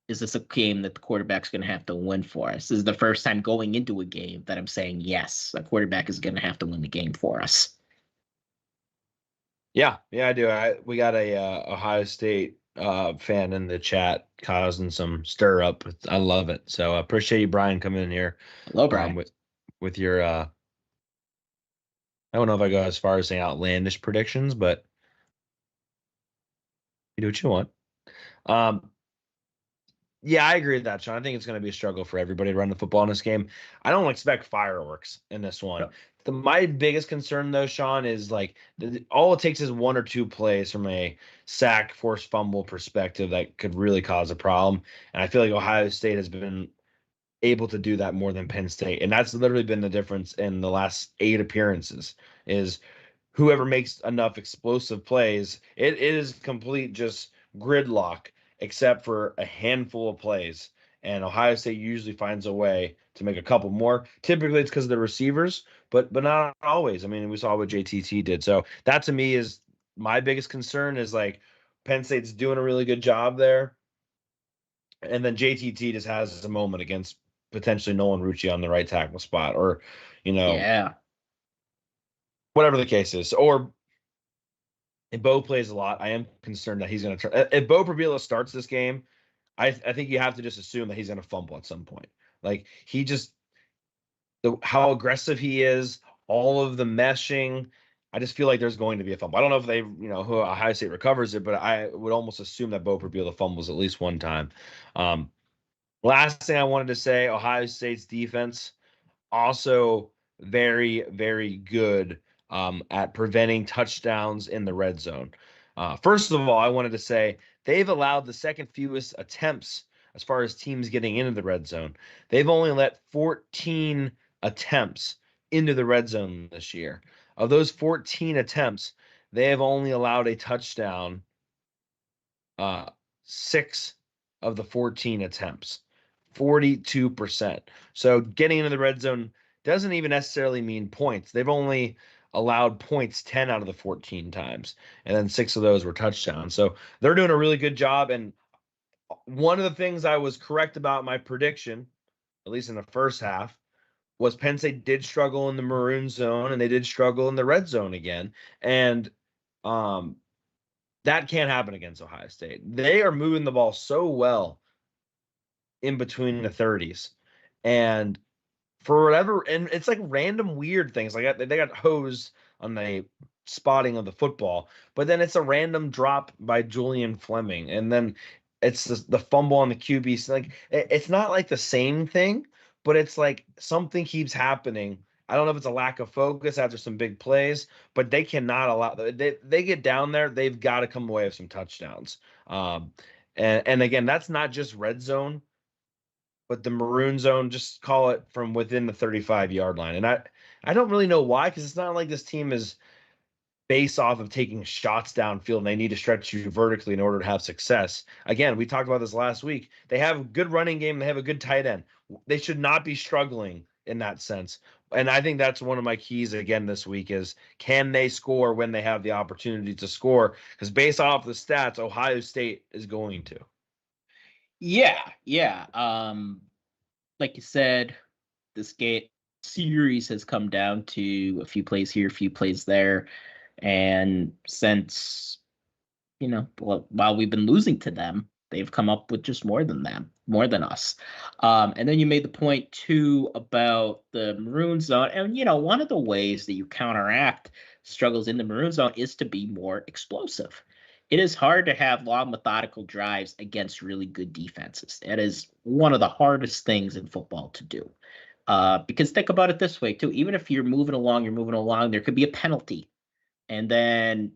this a game that the quarterback's going to have to win for us? This is the first time going into a game that I'm saying, yes, a quarterback is going to have to win the game for us. Yeah, I do. We got a Ohio State fan in the chat causing some stir up. I love it. So I appreciate you, Brian, coming in here. Hello, Brian. With your I don't know if I go as far as saying outlandish predictions, but you do what you want. Yeah, I agree with that, Shawn. I think it's going to be a struggle for everybody to run the football in this game. I don't expect fireworks in this one. No. My biggest concern, though, Shawn, is like all it takes is 1 or 2 plays from a sack, forced fumble perspective that could really cause a problem. And I feel like Ohio State has been able to do that more than Penn State. And that's literally been the difference in the last 8 appearances is whoever makes enough explosive plays. It is complete just gridlock, except for a handful of plays. And Ohio State usually finds a way to make a couple more. Typically, it's because of the receivers, but not always. I mean, we saw what JTT did. So that to me is my biggest concern is like Penn State's doing a really good job there. And then JTT just has a moment against potentially Nolan Rucci on the right tackle spot or, whatever the case is. Or if Bo plays a lot, I am concerned that he's going to turn. If Bo Prabila starts this game, I think you have to just assume that he's going to fumble at some point. Like how aggressive he is, all of the meshing. I just feel like there's going to be a fumble. I don't know if they, who Ohio State recovers it, but I would almost assume that Bo Prabila fumbles at least one time. Last thing I wanted to say, Ohio State's defense also very, very good at preventing touchdowns in the red zone. First of all, I wanted to say they've allowed the second fewest attempts as far as teams getting into the red zone. They've only let 14 attempts into the red zone this year. Of those 14 attempts, they have only allowed a touchdown 6 of the 14 attempts, 42%. So getting into the red zone doesn't even necessarily mean points. They've only allowed points 10 out of the 14 times, and then 6 of those were touchdowns. So they're doing a really good job. And one of the things I was correct about my prediction, at least in the first half, was Penn State did struggle in the maroon zone and they did struggle in the red zone again. And that can't happen against Ohio State. They are moving the ball so well in between the 30s. And for whatever, and it's like random weird things. Like they got hosed on the spotting of the football, but then it's a random drop by Julian Fleming. And then it's the fumble on the QB. So like it's not like the same thing, but it's like something keeps happening. I don't know if it's a lack of focus after some big plays, but they cannot allow they get down there. They've got to come away with some touchdowns. And again, that's not just red zone, but the maroon zone, just call it from within the 35-yard line. And I don't really know why, because it's not like this team is based off of taking shots downfield and they need to stretch you vertically in order to have success. Again, we talked about this last week. They have a good running game. They have a good tight end. They should not be struggling in that sense. And I think that's one of my keys again this week is, can they score when they have the opportunity to score? Because based off the stats, Ohio State is going to. Yeah. Like you said, this game series has come down to a few plays here, a few plays there. And since, while we've been losing to them, they've come up with just more than us. And then you made the point too about the maroon zone. And, one of the ways that you counteract struggles in the maroon zone is to be more explosive. It is hard to have long, methodical drives against really good defenses. It is one of the hardest things in football to do. Because think about it this way too. Even if you're moving along, there could be a penalty. And then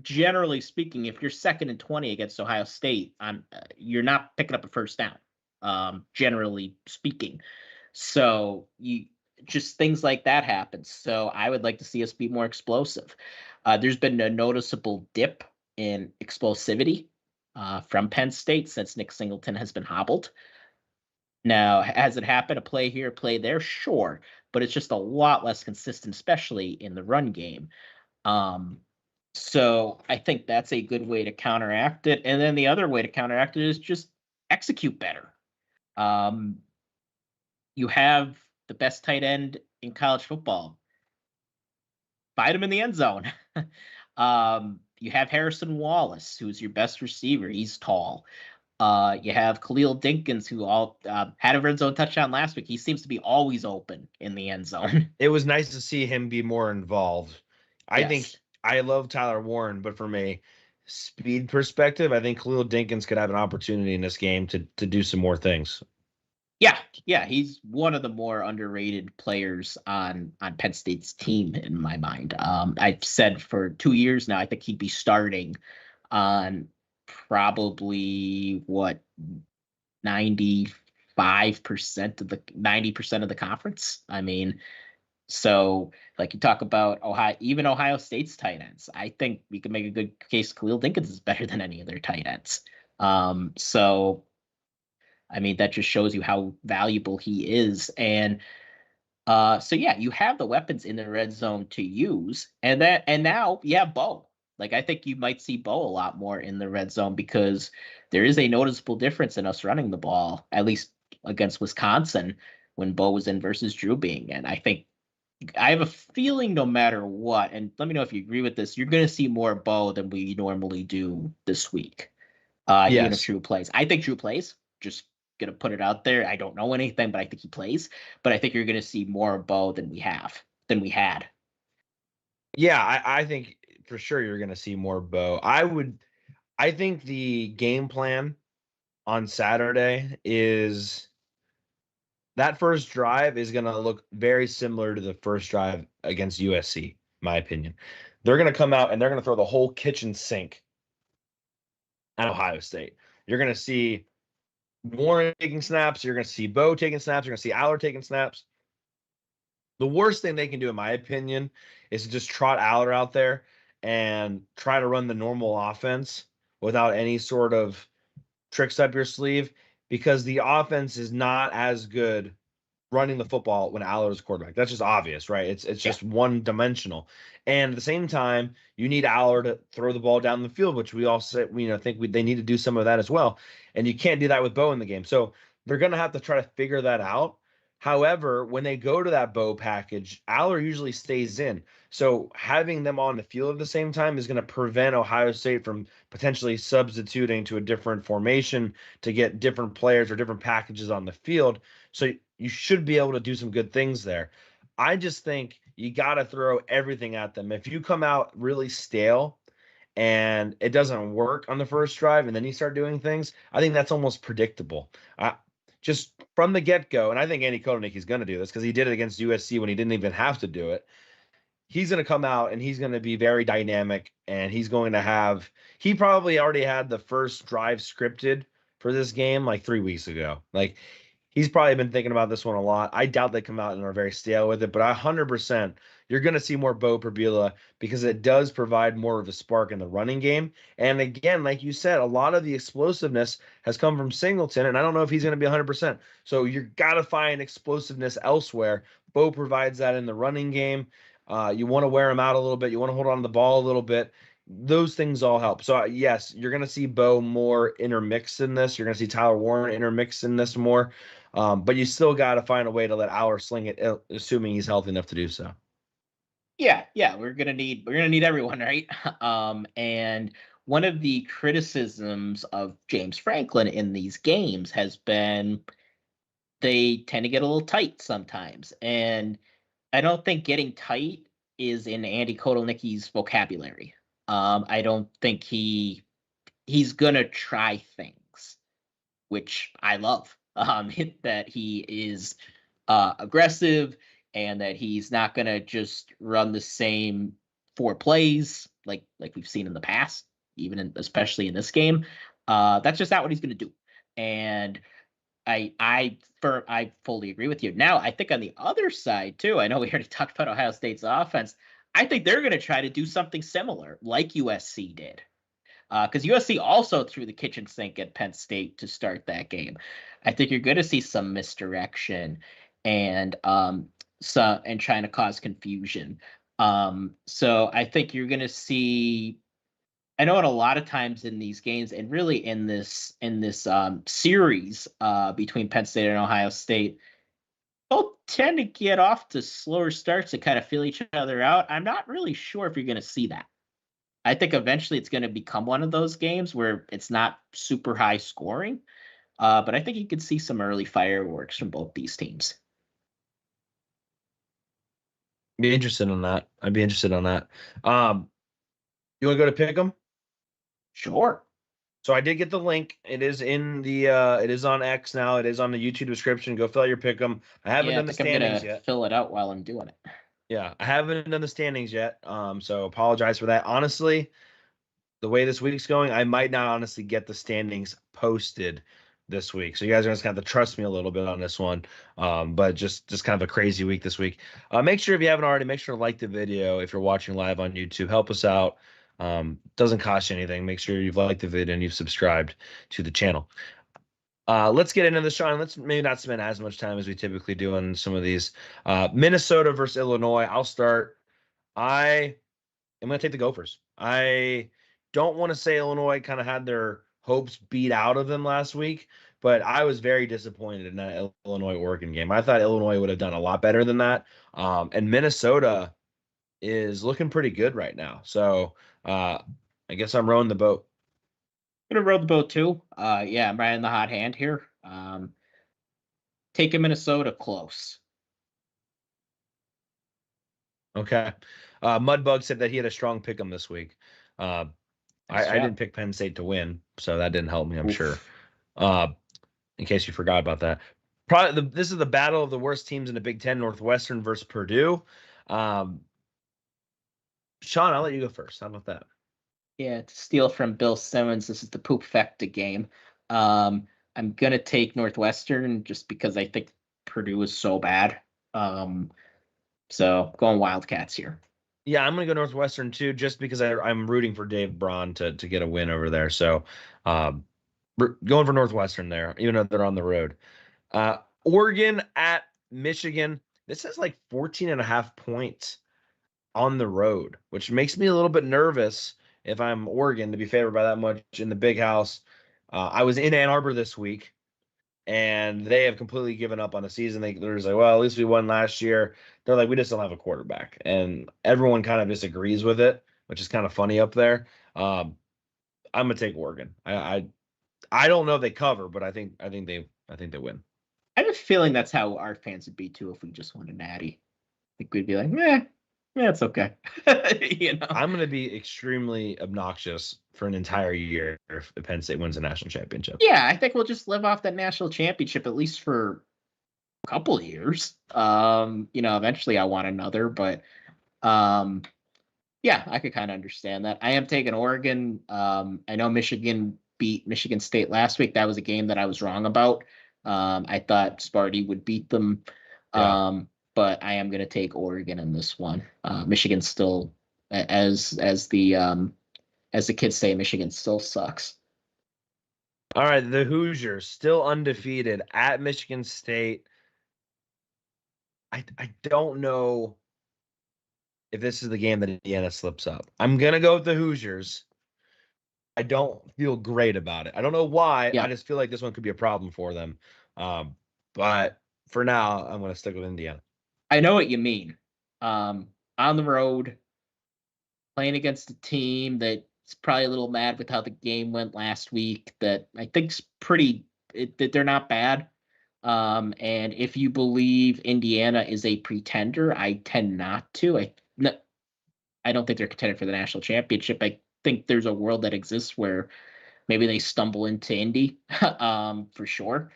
generally speaking, if you're 2nd and 20 against Ohio State, you're not picking up a first down, generally speaking. So just things like that happen. So I would like to see us be more explosive. There's been a noticeable dip in explosivity from Penn State since Nick Singleton has been hobbled. Now, has it happened? A play here, a play there? Sure. But it's just a lot less consistent, especially in the run game. So I think that's a good way to counteract it. And then the other way to counteract it is just execute better. You have the best tight end in college football. Find him in the end zone. You have Harrison Wallace, who's your best receiver. He's tall. You have Khalil Dinkins, who had a red zone touchdown last week. He seems to be always open in the end zone. It was nice to see him be more involved. I think I love Tyler Warren, but from a speed perspective, I think Khalil Dinkins could have an opportunity in this game to do some more things. Yeah, he's one of the more underrated players on Penn State's team in my mind. I've said for 2 years now, I think he'd be starting on probably 90% of the conference. I mean, so like you talk about Ohio State's tight ends. I think we can make a good case Khalil Dinkins is better than any of their tight ends. So I mean, that just shows you how valuable he is. And so yeah, you have the weapons in the red zone to use. And now you have Bo. Like, I think you might see Bo a lot more in the red zone because there is a noticeable difference in us running the ball, at least against Wisconsin when Bo was in versus Drew Being. And I have a feeling no matter what, and let me know if you agree with this, you're going to see more Bo than we normally do this week. Even if Drew plays. I think Drew plays. Just going to put it out there. I don't know anything, but I think he plays. But I think you're going to see more Bo than we had. Yeah, I think for sure you're going to see more Bo. I think the game plan on Saturday is that first drive is going to look very similar to the first drive against USC, my opinion. They're going to come out and they're going to throw the whole kitchen sink at Ohio State. You're going to see Warren taking snaps. You're going to see Bo taking snaps. You're going to see Allard taking snaps. The worst thing they can do, in my opinion, is to just trot Allard out there and try to run the normal offense without any sort of tricks up your sleeve, because the offense is not as good running the football when Allard is quarterback. That's just obvious, right? It's just one dimensional. And at the same time, you need Allard to throw the ball down the field, which we all say, they need to do some of that as well. And you can't do that with Bo in the game. So they're going to have to try to figure that out. However, when they go to that Bo package, Allard usually stays in. So having them on the field at the same time is going to prevent Ohio State from potentially substituting to a different formation to get different players or different packages on the field. So you should be able to do some good things there. I just think you got to throw everything at them. If you come out really stale and it doesn't work on the first drive and then you start doing things, I think that's almost predictable. Just from the get-go, and I think Andy Kotelnicki is going to do this because he did it against USC when he didn't even have to do it. He's going to come out and he's going to be very dynamic, and he's going to have – he probably already had the first drive scripted for this game like 3 weeks ago. Like, he's probably been thinking about this one a lot. I doubt they come out and are very stale with it, but 100% you're going to see more Bo Perbula because it does provide more of a spark in the running game. And again, like you said, a lot of the explosiveness has come from Singleton, and I don't know if he's going to be 100%. So you got to find explosiveness elsewhere. Bo provides that in the running game. You want to wear him out a little bit. You want to hold on to the ball a little bit. Those things all help. So, yes, you're going to see Bo more intermixed in this. You're going to see Tyler Warren intermixed in this more. But you still got to find a way to let Allard sling it, assuming he's healthy enough to do so. Yeah, we're gonna need everyone, right? And one of the criticisms of James Franklin in these games has been they tend to get a little tight sometimes, and I don't think getting tight is in Andy Kotelnicki's vocabulary. I don't think he's gonna try things, which I love. That he is aggressive and that he's not going to just run the same 4 plays like we've seen in the past, especially in this game. That's just not what he's going to do. And I fully agree with you. Now, I think on the other side too, I know we already talked about Ohio State's offense. I think they're going to try to do something similar like USC did. Because USC also threw the kitchen sink at Penn State to start that game. I think you're going to see some misdirection and trying to cause confusion. So I think you're going to see. I know a lot of times in these games, and really in this series between Penn State and Ohio State, both tend to get off to slower starts and kind of feel each other out. I'm not really sure if you're going to see that. I think eventually it's going to become one of those games where it's not super high scoring, but I think you could see some early fireworks from both these teams. Be interested in that. I'd be interested on that. You want to go to Pick'em? Sure. So I did get the link. It is in the it is on X now. It is on the YouTube description. Go fill out your Pick'em. I haven't done the standings yet. Fill it out while I'm doing it. Yeah, I haven't done the standings yet. So apologize for that. Honestly, the way this week's going, I might not honestly get the standings posted this week. So you guys are just going to have to trust me a little bit on this one. But just kind of a crazy week this week. Make sure if you haven't already, make sure to like the video if you're watching live on YouTube. Help us out. Doesn't cost you anything. Make sure you've liked the video and you've subscribed to the channel. Let's get into this, Shawn. Let's maybe not spend as much time as we typically do on some of these. Minnesota versus Illinois. I'll start. I am going to take the Gophers. I don't want to say Illinois kind of had their hopes beat out of them last week, but I was very disappointed in that Illinois-Oregon game. I thought Illinois would have done a lot better than that. And Minnesota is looking pretty good right now. So I guess I'm rowing the boat. I'm going to row the boat too. Yeah, I'm riding the hot hand here. Taking Minnesota close. Okay. Mudbug said that he had a strong pick 'em this week. I didn't pick Penn State to win, so that didn't help me, I'm sure. In case you forgot about that. This is the battle of the worst teams in the Big Ten, Northwestern versus Purdue. Shawn, I'll let you go first. How about that? Yeah, to steal from Bill Simmons, this is the poop fecta game. I'm gonna take Northwestern just because I think Purdue is so bad. So going Wildcats here. Yeah, I'm going to go Northwestern too, just because I'm rooting for Dave Braun to get a win over there. So going for Northwestern there, even though they're on the road. Oregon at Michigan. This is like 14.5 points on the road, which makes me a little bit nervous if I'm Oregon to be favored by that much in the big house. I was in Ann Arbor this week, and they have completely given up on the season. They're just like, well, at least we won last year. They're like, we just don't have a quarterback, and everyone kind of disagrees with it, which is kind of funny up there. I'm gonna take Oregon. I don't know if they cover, but I think they win. I have a feeling that's how our fans would be too if we just won a natty. I think we'd be like, yeah, it's okay. I'm going to be extremely obnoxious for an entire year if Penn State wins a national championship. Yeah, I think we'll just live off that national championship at least for a couple of years. Eventually I want another, but yeah, I could kind of understand that. I am taking Oregon. I know Michigan beat Michigan State last week. That was a game that I was wrong about. I thought Sparty would beat them. Yeah. But I am going to take Oregon in this one. Michigan still, as the kids say, Michigan still sucks. All right, the Hoosiers still undefeated at Michigan State. I don't know if this is the game that Indiana slips up. I'm gonna go with the Hoosiers. I don't feel great about it. I don't know why. Yeah. I just feel like this one could be a problem for them. But for now, I'm gonna stick with Indiana. I know what you mean. On the road, playing against a team that's probably a little mad with how the game went last week, that I think's that they're not bad. And if you believe Indiana is a pretender, I tend not to. I don't think they're contending for the national championship. I think there's a world that exists where maybe they stumble into Indy, for sure.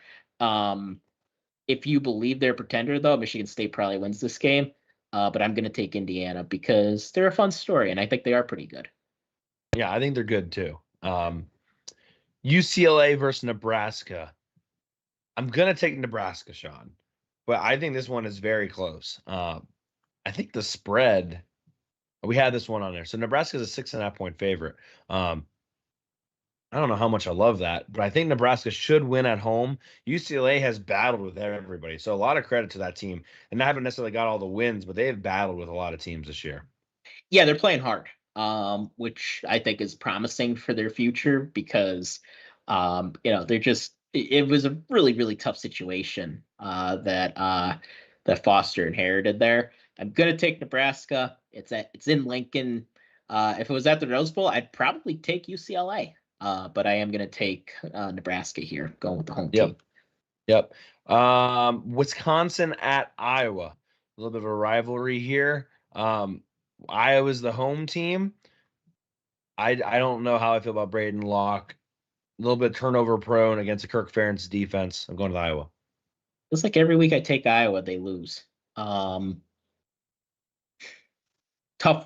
If you believe they're a pretender, though, Michigan State probably wins this game. But I'm going to take Indiana because they're a fun story, and I think they are pretty good. Yeah, I think they're good, too. UCLA versus Nebraska. I'm going to take Nebraska, Shawn. But I think this one is very close. I think the spread, we had this one on there. So Nebraska is a 6.5 point favorite. I don't know how much I love that, but I think Nebraska should win at home. UCLA has battled with everybody, so a lot of credit to that team. And they haven't necessarily got all the wins, but they have battled with a lot of teams this year. Yeah, they're playing hard, which I think is promising for their future because, they're just. It was a really, really tough situation that Foster inherited there. I'm gonna take Nebraska. It's in Lincoln. If it was at the Rose Bowl, I'd probably take UCLA. But I am going to take Nebraska here, going with the home team. Yep. Wisconsin at Iowa. A little bit of a rivalry here. Iowa's the home team. I don't know how I feel about Braden Locke. A little bit turnover prone against the Kirk Ferentz defense. I'm going to Iowa. It's like every week I take Iowa, they lose. Tough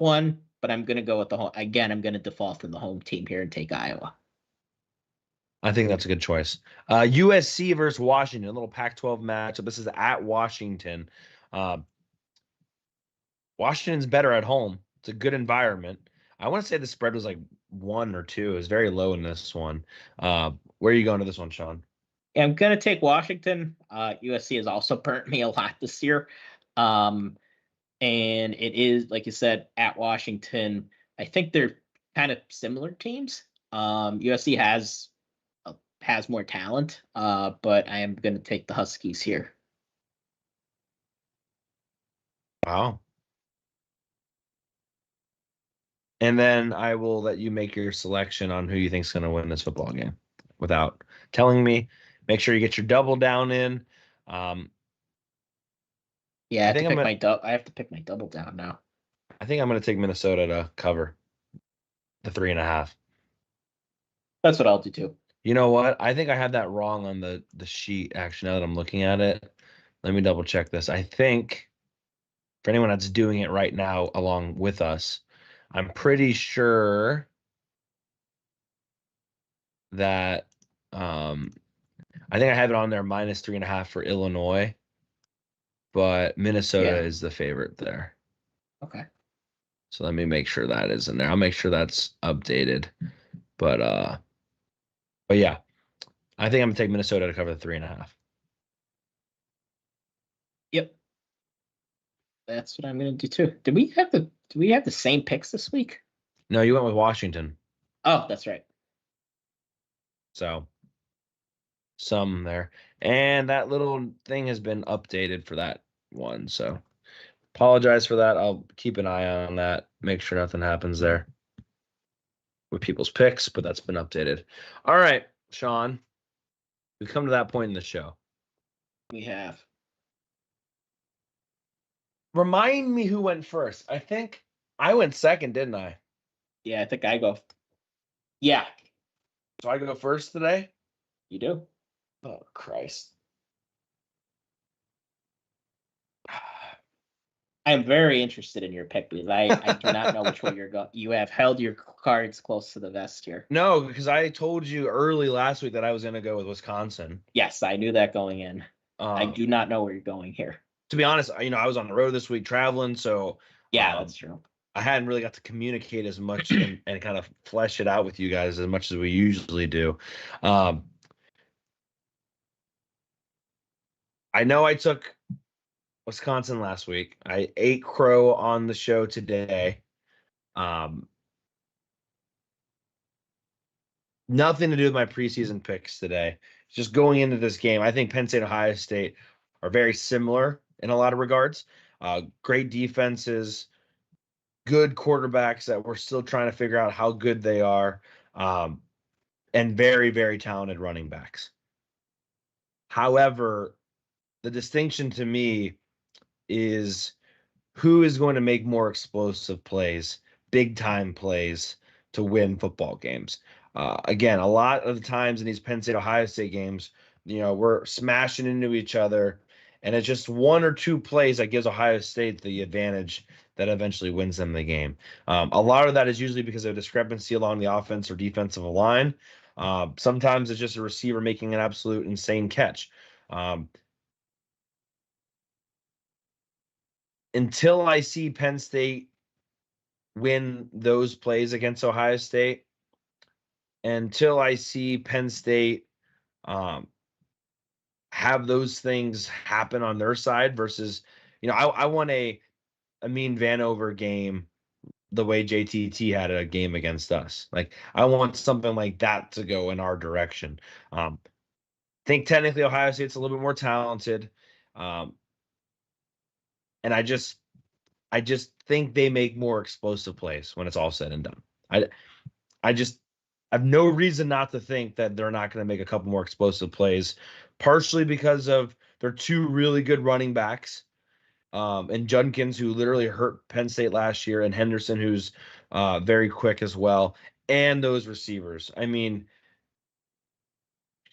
one, but I'm going to go with the home. Again, I'm going to default from the home team here and take Iowa. I think that's a good choice. USC versus Washington, a little Pac-12 matchup. This is at Washington. Washington's better at home. It's a good environment. I want to say the spread was like 1 or 2. It was very low in this one. Where are you going to this one, Shawn? Yeah, I'm going to take Washington. USC has also burnt me a lot this year. And it is, like you said, at Washington. I think they're kind of similar teams. USC has more talent, but I am going to take the Huskies here. Wow. And then I will let you make your selection on who you think is going to win this football game without telling me. Make sure you get your double down in. Yeah, I have to pick my double down now. I think I'm going to take Minnesota to cover the 3.5. That's what I'll do too. You know what? I think I had that wrong on the sheet, actually, now that I'm looking at it. Let me double check this. I think for anyone that's doing it right now along with us, I'm pretty sure that I think I have it on there -3.5 for Illinois, but Minnesota is the favorite there. Okay. So let me make sure that is in there. I'll make sure that's updated. But yeah, I think I'm gonna take Minnesota to cover the 3.5. Yep. That's what I'm gonna do too. Do we have the same picks this week? No, you went with Washington. Oh, that's right. So some there. And that little thing has been updated for that one. So apologize for that. I'll keep an eye on that, make sure nothing happens there with people's picks, but that's been updated. All right, Shawn, we've come to that point in the show. We have. Remind me who went first. I think I went second, didn't I? Yeah, I think I go. Yeah, So I go first today? you do. Oh, Christ. I am very interested in your pick because I do not know which way you're going. You have held your cards close to the vest here. No, because I told you early last week that I was going to go with Wisconsin. Yes, I knew that going in. I do not know where you're going here. To be honest, I was on the road this week traveling, so yeah, that's true. I hadn't really got to communicate as much and kind of flesh it out with you guys as much as we usually do. I know I took Wisconsin last week. I ate crow on the show today. Nothing to do with my preseason picks today. Just going into this game, I think Penn State, Ohio State are very similar in a lot of regards. Great defenses, good quarterbacks that we're still trying to figure out how good they are, and very, very talented running backs. However, the distinction to me is who is going to make more explosive plays, big time plays to win football games. Again, a lot of the times in these Penn State Ohio State games, we're smashing into each other, and it's just one or two plays that gives Ohio State the advantage that eventually wins them the game. A lot of that is usually because of a discrepancy along the offense or defensive line. Sometimes it's just a receiver making an absolute insane catch. Until I see Penn State win those plays against Ohio State, until I see Penn State have those things happen on their side versus, I want a mean Vanover game the way JTT had a game against us. Like, I want something like that to go in our direction. Think technically Ohio State's a little bit more talented. And I just think they make more explosive plays when it's all said and done. I have no reason not to think that they're not going to make a couple more explosive plays, partially because of their two really good running backs, and Judkins, who literally hurt Penn State last year, and Henderson, who's very quick as well, and those receivers. I mean,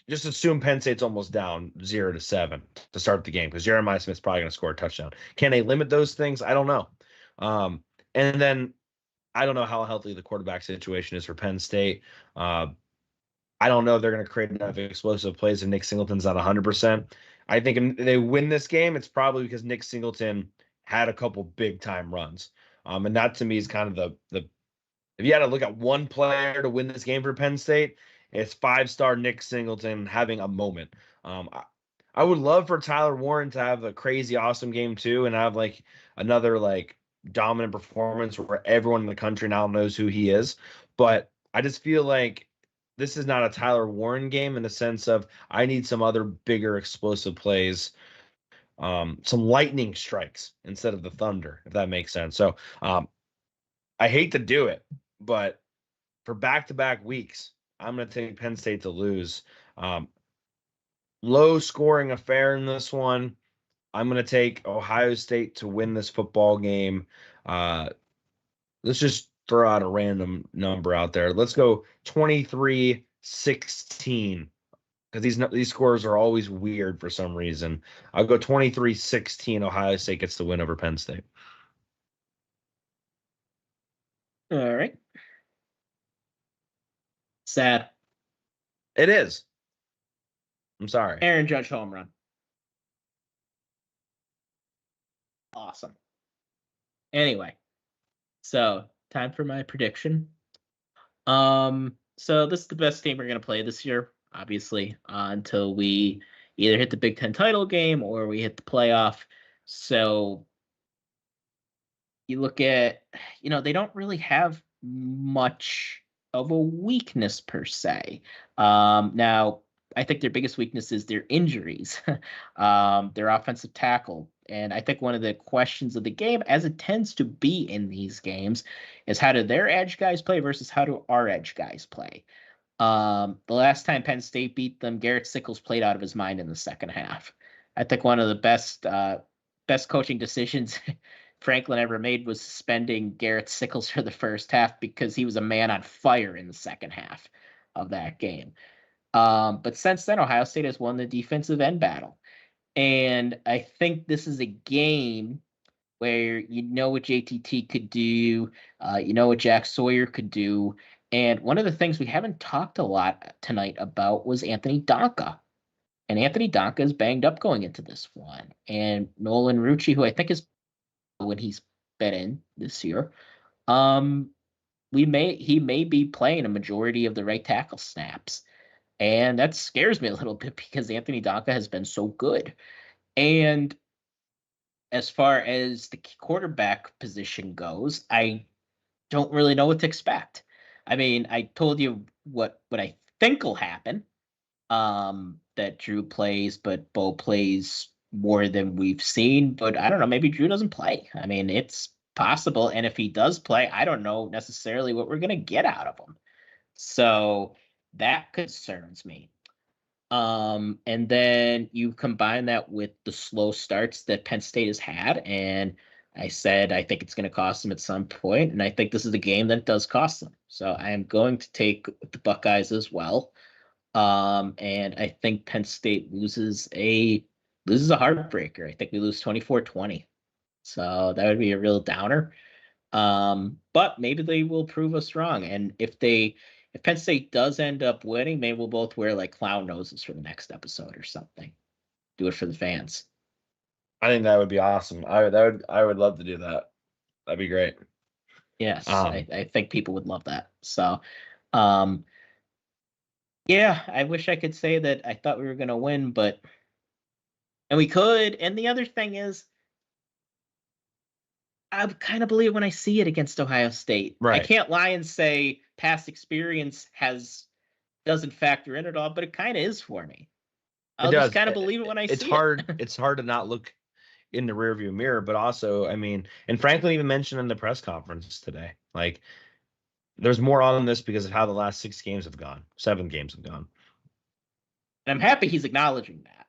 just assume Penn State's almost down 0-7 to start the game because Jeremiah Smith's probably going to score a touchdown. Can they limit those things? I don't know. And then I don't know how healthy the quarterback situation is for Penn State. I don't know if they're going to create enough explosive plays if Nick Singleton's not 100%. I think if they win this game, it's probably because Nick Singleton had a couple big time runs. And that to me is kind of the if you had to look at one player to win this game for Penn State, it's 5-star Nick Singleton having a moment. I would love for Tyler Warren to have a crazy awesome game too and have like another like dominant performance where everyone in the country now knows who he is. But I just feel like this is not a Tyler Warren game in the sense of I need some other bigger explosive plays, some lightning strikes instead of the thunder, if that makes sense. So I hate to do it, but for back-to-back weeks, I'm going to take Penn State to lose. Low scoring affair in this one. I'm going to take Ohio State to win this football game. Let's just throw out a random number out there. Let's go 23-16 because these scores are always weird for some reason. I'll go 23-16. Ohio State gets the win over Penn State. All right. Sad. It is. I'm sorry. Aaron Judge home run. Awesome. Anyway, so time for my prediction. So this is the best team we're gonna play this year, obviously, until we either hit the Big Ten title game or we hit the playoff. So you look at, they don't really have much of a weakness per se. Now, I think their biggest weakness is their injuries, their offensive tackle. And I think one of the questions of the game, as it tends to be in these games, is how do their edge guys play versus how do our edge guys play? The last time Penn State beat them, Garrett Sickles played out of his mind in the second half. I think one of the best coaching decisions Franklin ever made was suspending Garrett Sickles for the first half because he was a man on fire in the second half of that game. But since then, Ohio State has won the defensive end battle. And I think this is a game where you know what JTT could do, you know what Jack Sawyer could do. And one of the things we haven't talked a lot tonight about was Anthony Donka. And Anthony Donka is banged up going into this one. And Nolan Rucci, who I think is when he's been in this year, he may be playing a majority of the right tackle snaps. And that scares me a little bit because Anthony Donka has been so good. And as far as the quarterback position goes, I don't really know what to expect. I mean, I told you what I think will happen. That Drew plays, but Bo plays more than we've seen. But I don't know, maybe Drew doesn't play. I mean, it's possible. And if he does play, I don't know necessarily what we're going to get out of him. So that concerns me. And then you combine that with the slow starts that Penn State has had. And I said, I think it's going to cost them at some point. And I think this is a game that does cost them. So I am going to take the Buckeyes as well. And I think Penn State loses a heartbreaker. I think we lose 24-20. So that would be a real downer. But maybe they will prove us wrong. And if Penn State does end up winning, maybe we'll both wear like clown noses for the next episode or something. Do it for the fans. I think that would be awesome. I would love to do that. That'd be great. Yes, I think people would love that. So, yeah, I wish I could say that I thought we were going to win, and we could. And the other thing is, I kind of believe when I see it against Ohio State. Right. I can't lie and say past experience doesn't factor in at all, but it kind of is for me. I'll just kind of believe it when I see it. It's hard to not look in the rearview mirror, but also, I mean, and Franklin even mentioned in the press conference today, like, there's more on this because of how the last 7 games have gone. And I'm happy he's acknowledging that.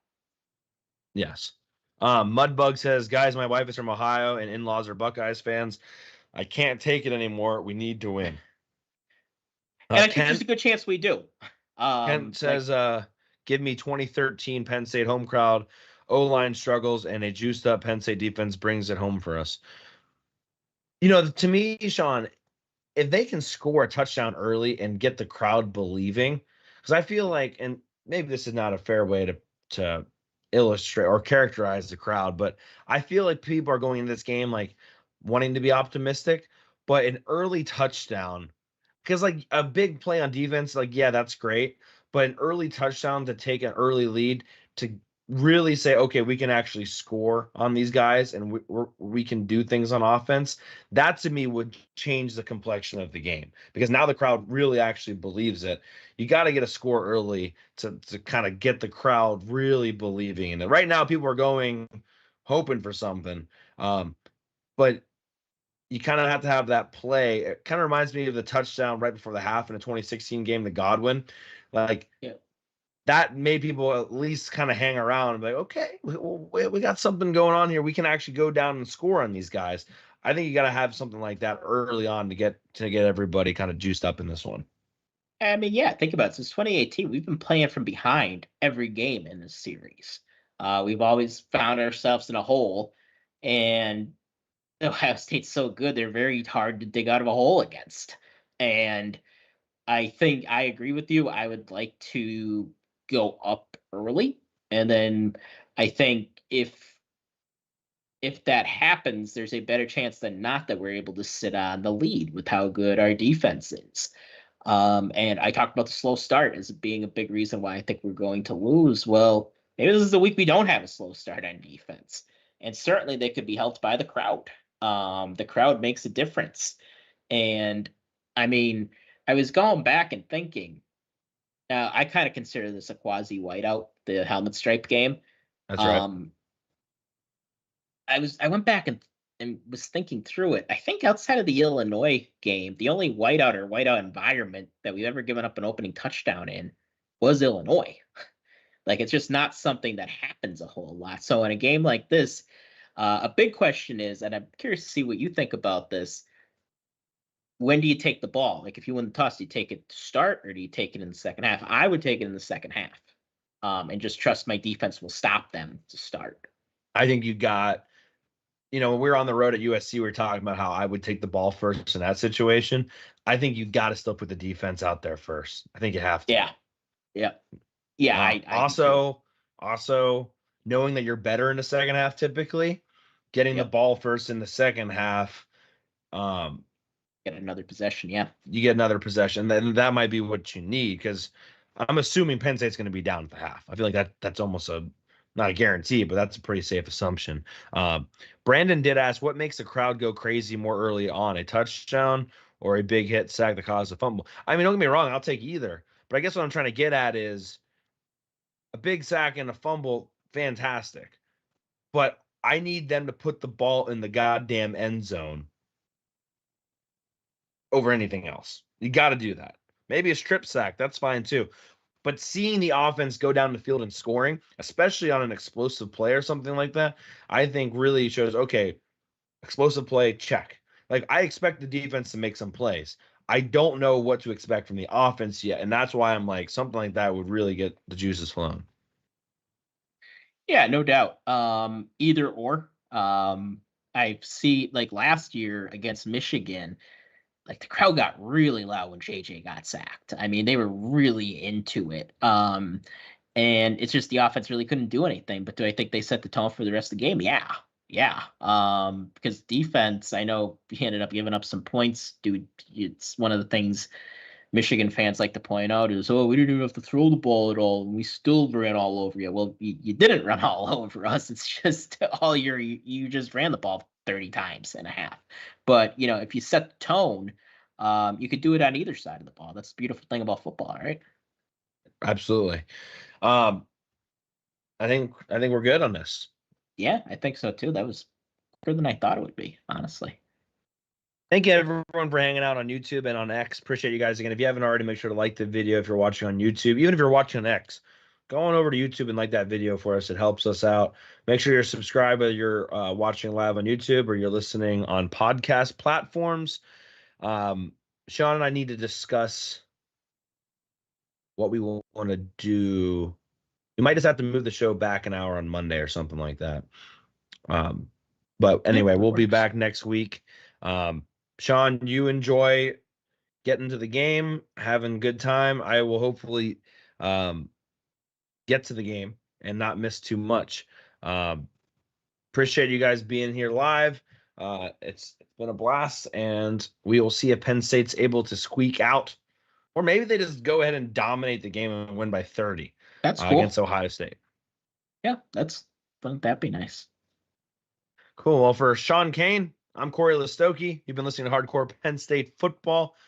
Yes. Mudbug says, guys, my wife is from Ohio and in-laws are Buckeyes fans. I can't take it anymore. We need to win. And I think there's a good chance we do. Ken says, give me 2013 Penn State home crowd. O-line struggles and a juiced up Penn State defense brings it home for us. To me, Shawn, if they can score a touchdown early and get the crowd believing, because I feel like, and maybe this is not a fair way to illustrate or characterize the crowd, but I feel like people are going into this game like wanting to be optimistic, but an early touchdown, because like a big play on defense, like, yeah, that's great, but an early touchdown to take an early lead to really say, okay, we can actually score on these guys and we can do things on offense, that to me would change the complexion of the game, because now the crowd really actually believes it. You got to get a score early to kind of get the crowd really believing in it. Right now, people are going hoping for something, but you kind of have to have that play. It kind of reminds me of the touchdown right before the half in the 2016 game to Godwin. Like, yeah, that made people at least kind of hang around and be like, okay, we got something going on here. We can actually go down and score on these guys. I think you got to have something like that early on to get everybody kind of juiced up in this one. I mean, yeah, think about it. Since 2018, we've been playing from behind every game in this series. We've always found ourselves in a hole, and Ohio State's so good, they're very hard to dig out of a hole against. And I think I agree with you. I would like to go up early. And then I think if that happens, there's a better chance than not that we're able to sit on the lead with how good our defense is. And I talked about the slow start as being a big reason why I think we're going to lose. Well, maybe this is the week we don't have a slow start on defense. And certainly they could be helped by the crowd. The crowd makes a difference. And I mean, I was going back and thinking, I kind of consider this a quasi whiteout, the helmet stripe game. That's right. I went back and was thinking through it. I think outside of the Illinois game, the only whiteout or whiteout environment that we've ever given up an opening touchdown in was Illinois. Like, it's just not something that happens a whole lot. So in a game like this, a big question is, and I'm curious to see what you think about this, when do you take the ball? Like, if you win the toss, do you take it to start or do you take it in the second half? I would take it in the second half, and just trust my defense will stop them to start. I think you got, when we were on the road at USC, we were talking about how I would take the ball first in that situation. I think you got to still put the defense out there first. I think you have to. Yeah. I also knowing that you're better in the second half, typically getting the ball first in the second half. Get another possession. Yeah. You get another possession. Then that might be what you need, because I'm assuming Penn State's going to be down at the half. I feel like that's almost not a guarantee, but that's a pretty safe assumption. Brandon did ask, what makes the crowd go crazy more early on, a touchdown or a big hit sack that caused a fumble? I mean, don't get me wrong, I'll take either. But I guess what I'm trying to get at is a big sack and a fumble, fantastic. But I need them to put the ball in the goddamn end zone over anything else. You got to do that. Maybe a strip sack, that's fine too. But seeing the offense go down the field and scoring, especially on an explosive play or something like that, I think really shows, okay, explosive play, check. Like, I expect the defense to make some plays. I don't know what to expect from the offense yet, and that's why I'm like, something like that would really get the juices flowing. Yeah, no doubt. Either or. I see, like, last year against Michigan, like, the crowd got really loud when JJ got sacked. I mean, they were really into it. And it's just the offense really couldn't do anything. But do I think they set the tone for the rest of the game? Yeah. Because defense, I know he ended up giving up some points. Dude, it's one of the things Michigan fans like to point out is, we didn't even have to throw the ball at all, and we still ran all over you. Well, you didn't run all over us. It's just you just ran the ball 30 times and a half. But, if you set the tone, you could do it on either side of the ball. That's the beautiful thing about football, right? Absolutely. I think we're good on this. Yeah, I think so too. That was quicker than I thought it would be, honestly. Thank you, everyone, for hanging out on YouTube and on X. Appreciate you guys again. If you haven't already, make sure to like the video if you're watching on YouTube. Even if you're watching on X, go on over to YouTube and like that video for us. It helps us out. Make sure you're subscribed, whether you're watching live on YouTube or you're listening on podcast platforms. Shawn and I need to discuss what we want to do. We might just have to move the show back an hour on Monday or something like that. But anyway, we'll be back next week. Shawn, you enjoy getting to the game, having a good time. I will hopefully get to the game and not miss too much. Appreciate you guys being here live. It's been a blast, and we will see if Penn State's able to squeak out, or maybe they just go ahead and dominate the game and win by 30. That's cool. Against Ohio State. Yeah, that'd be nice. Cool. Well, for Shawn Kane, I'm Cory Lestochi. You've been listening to Hardcore Penn State Football.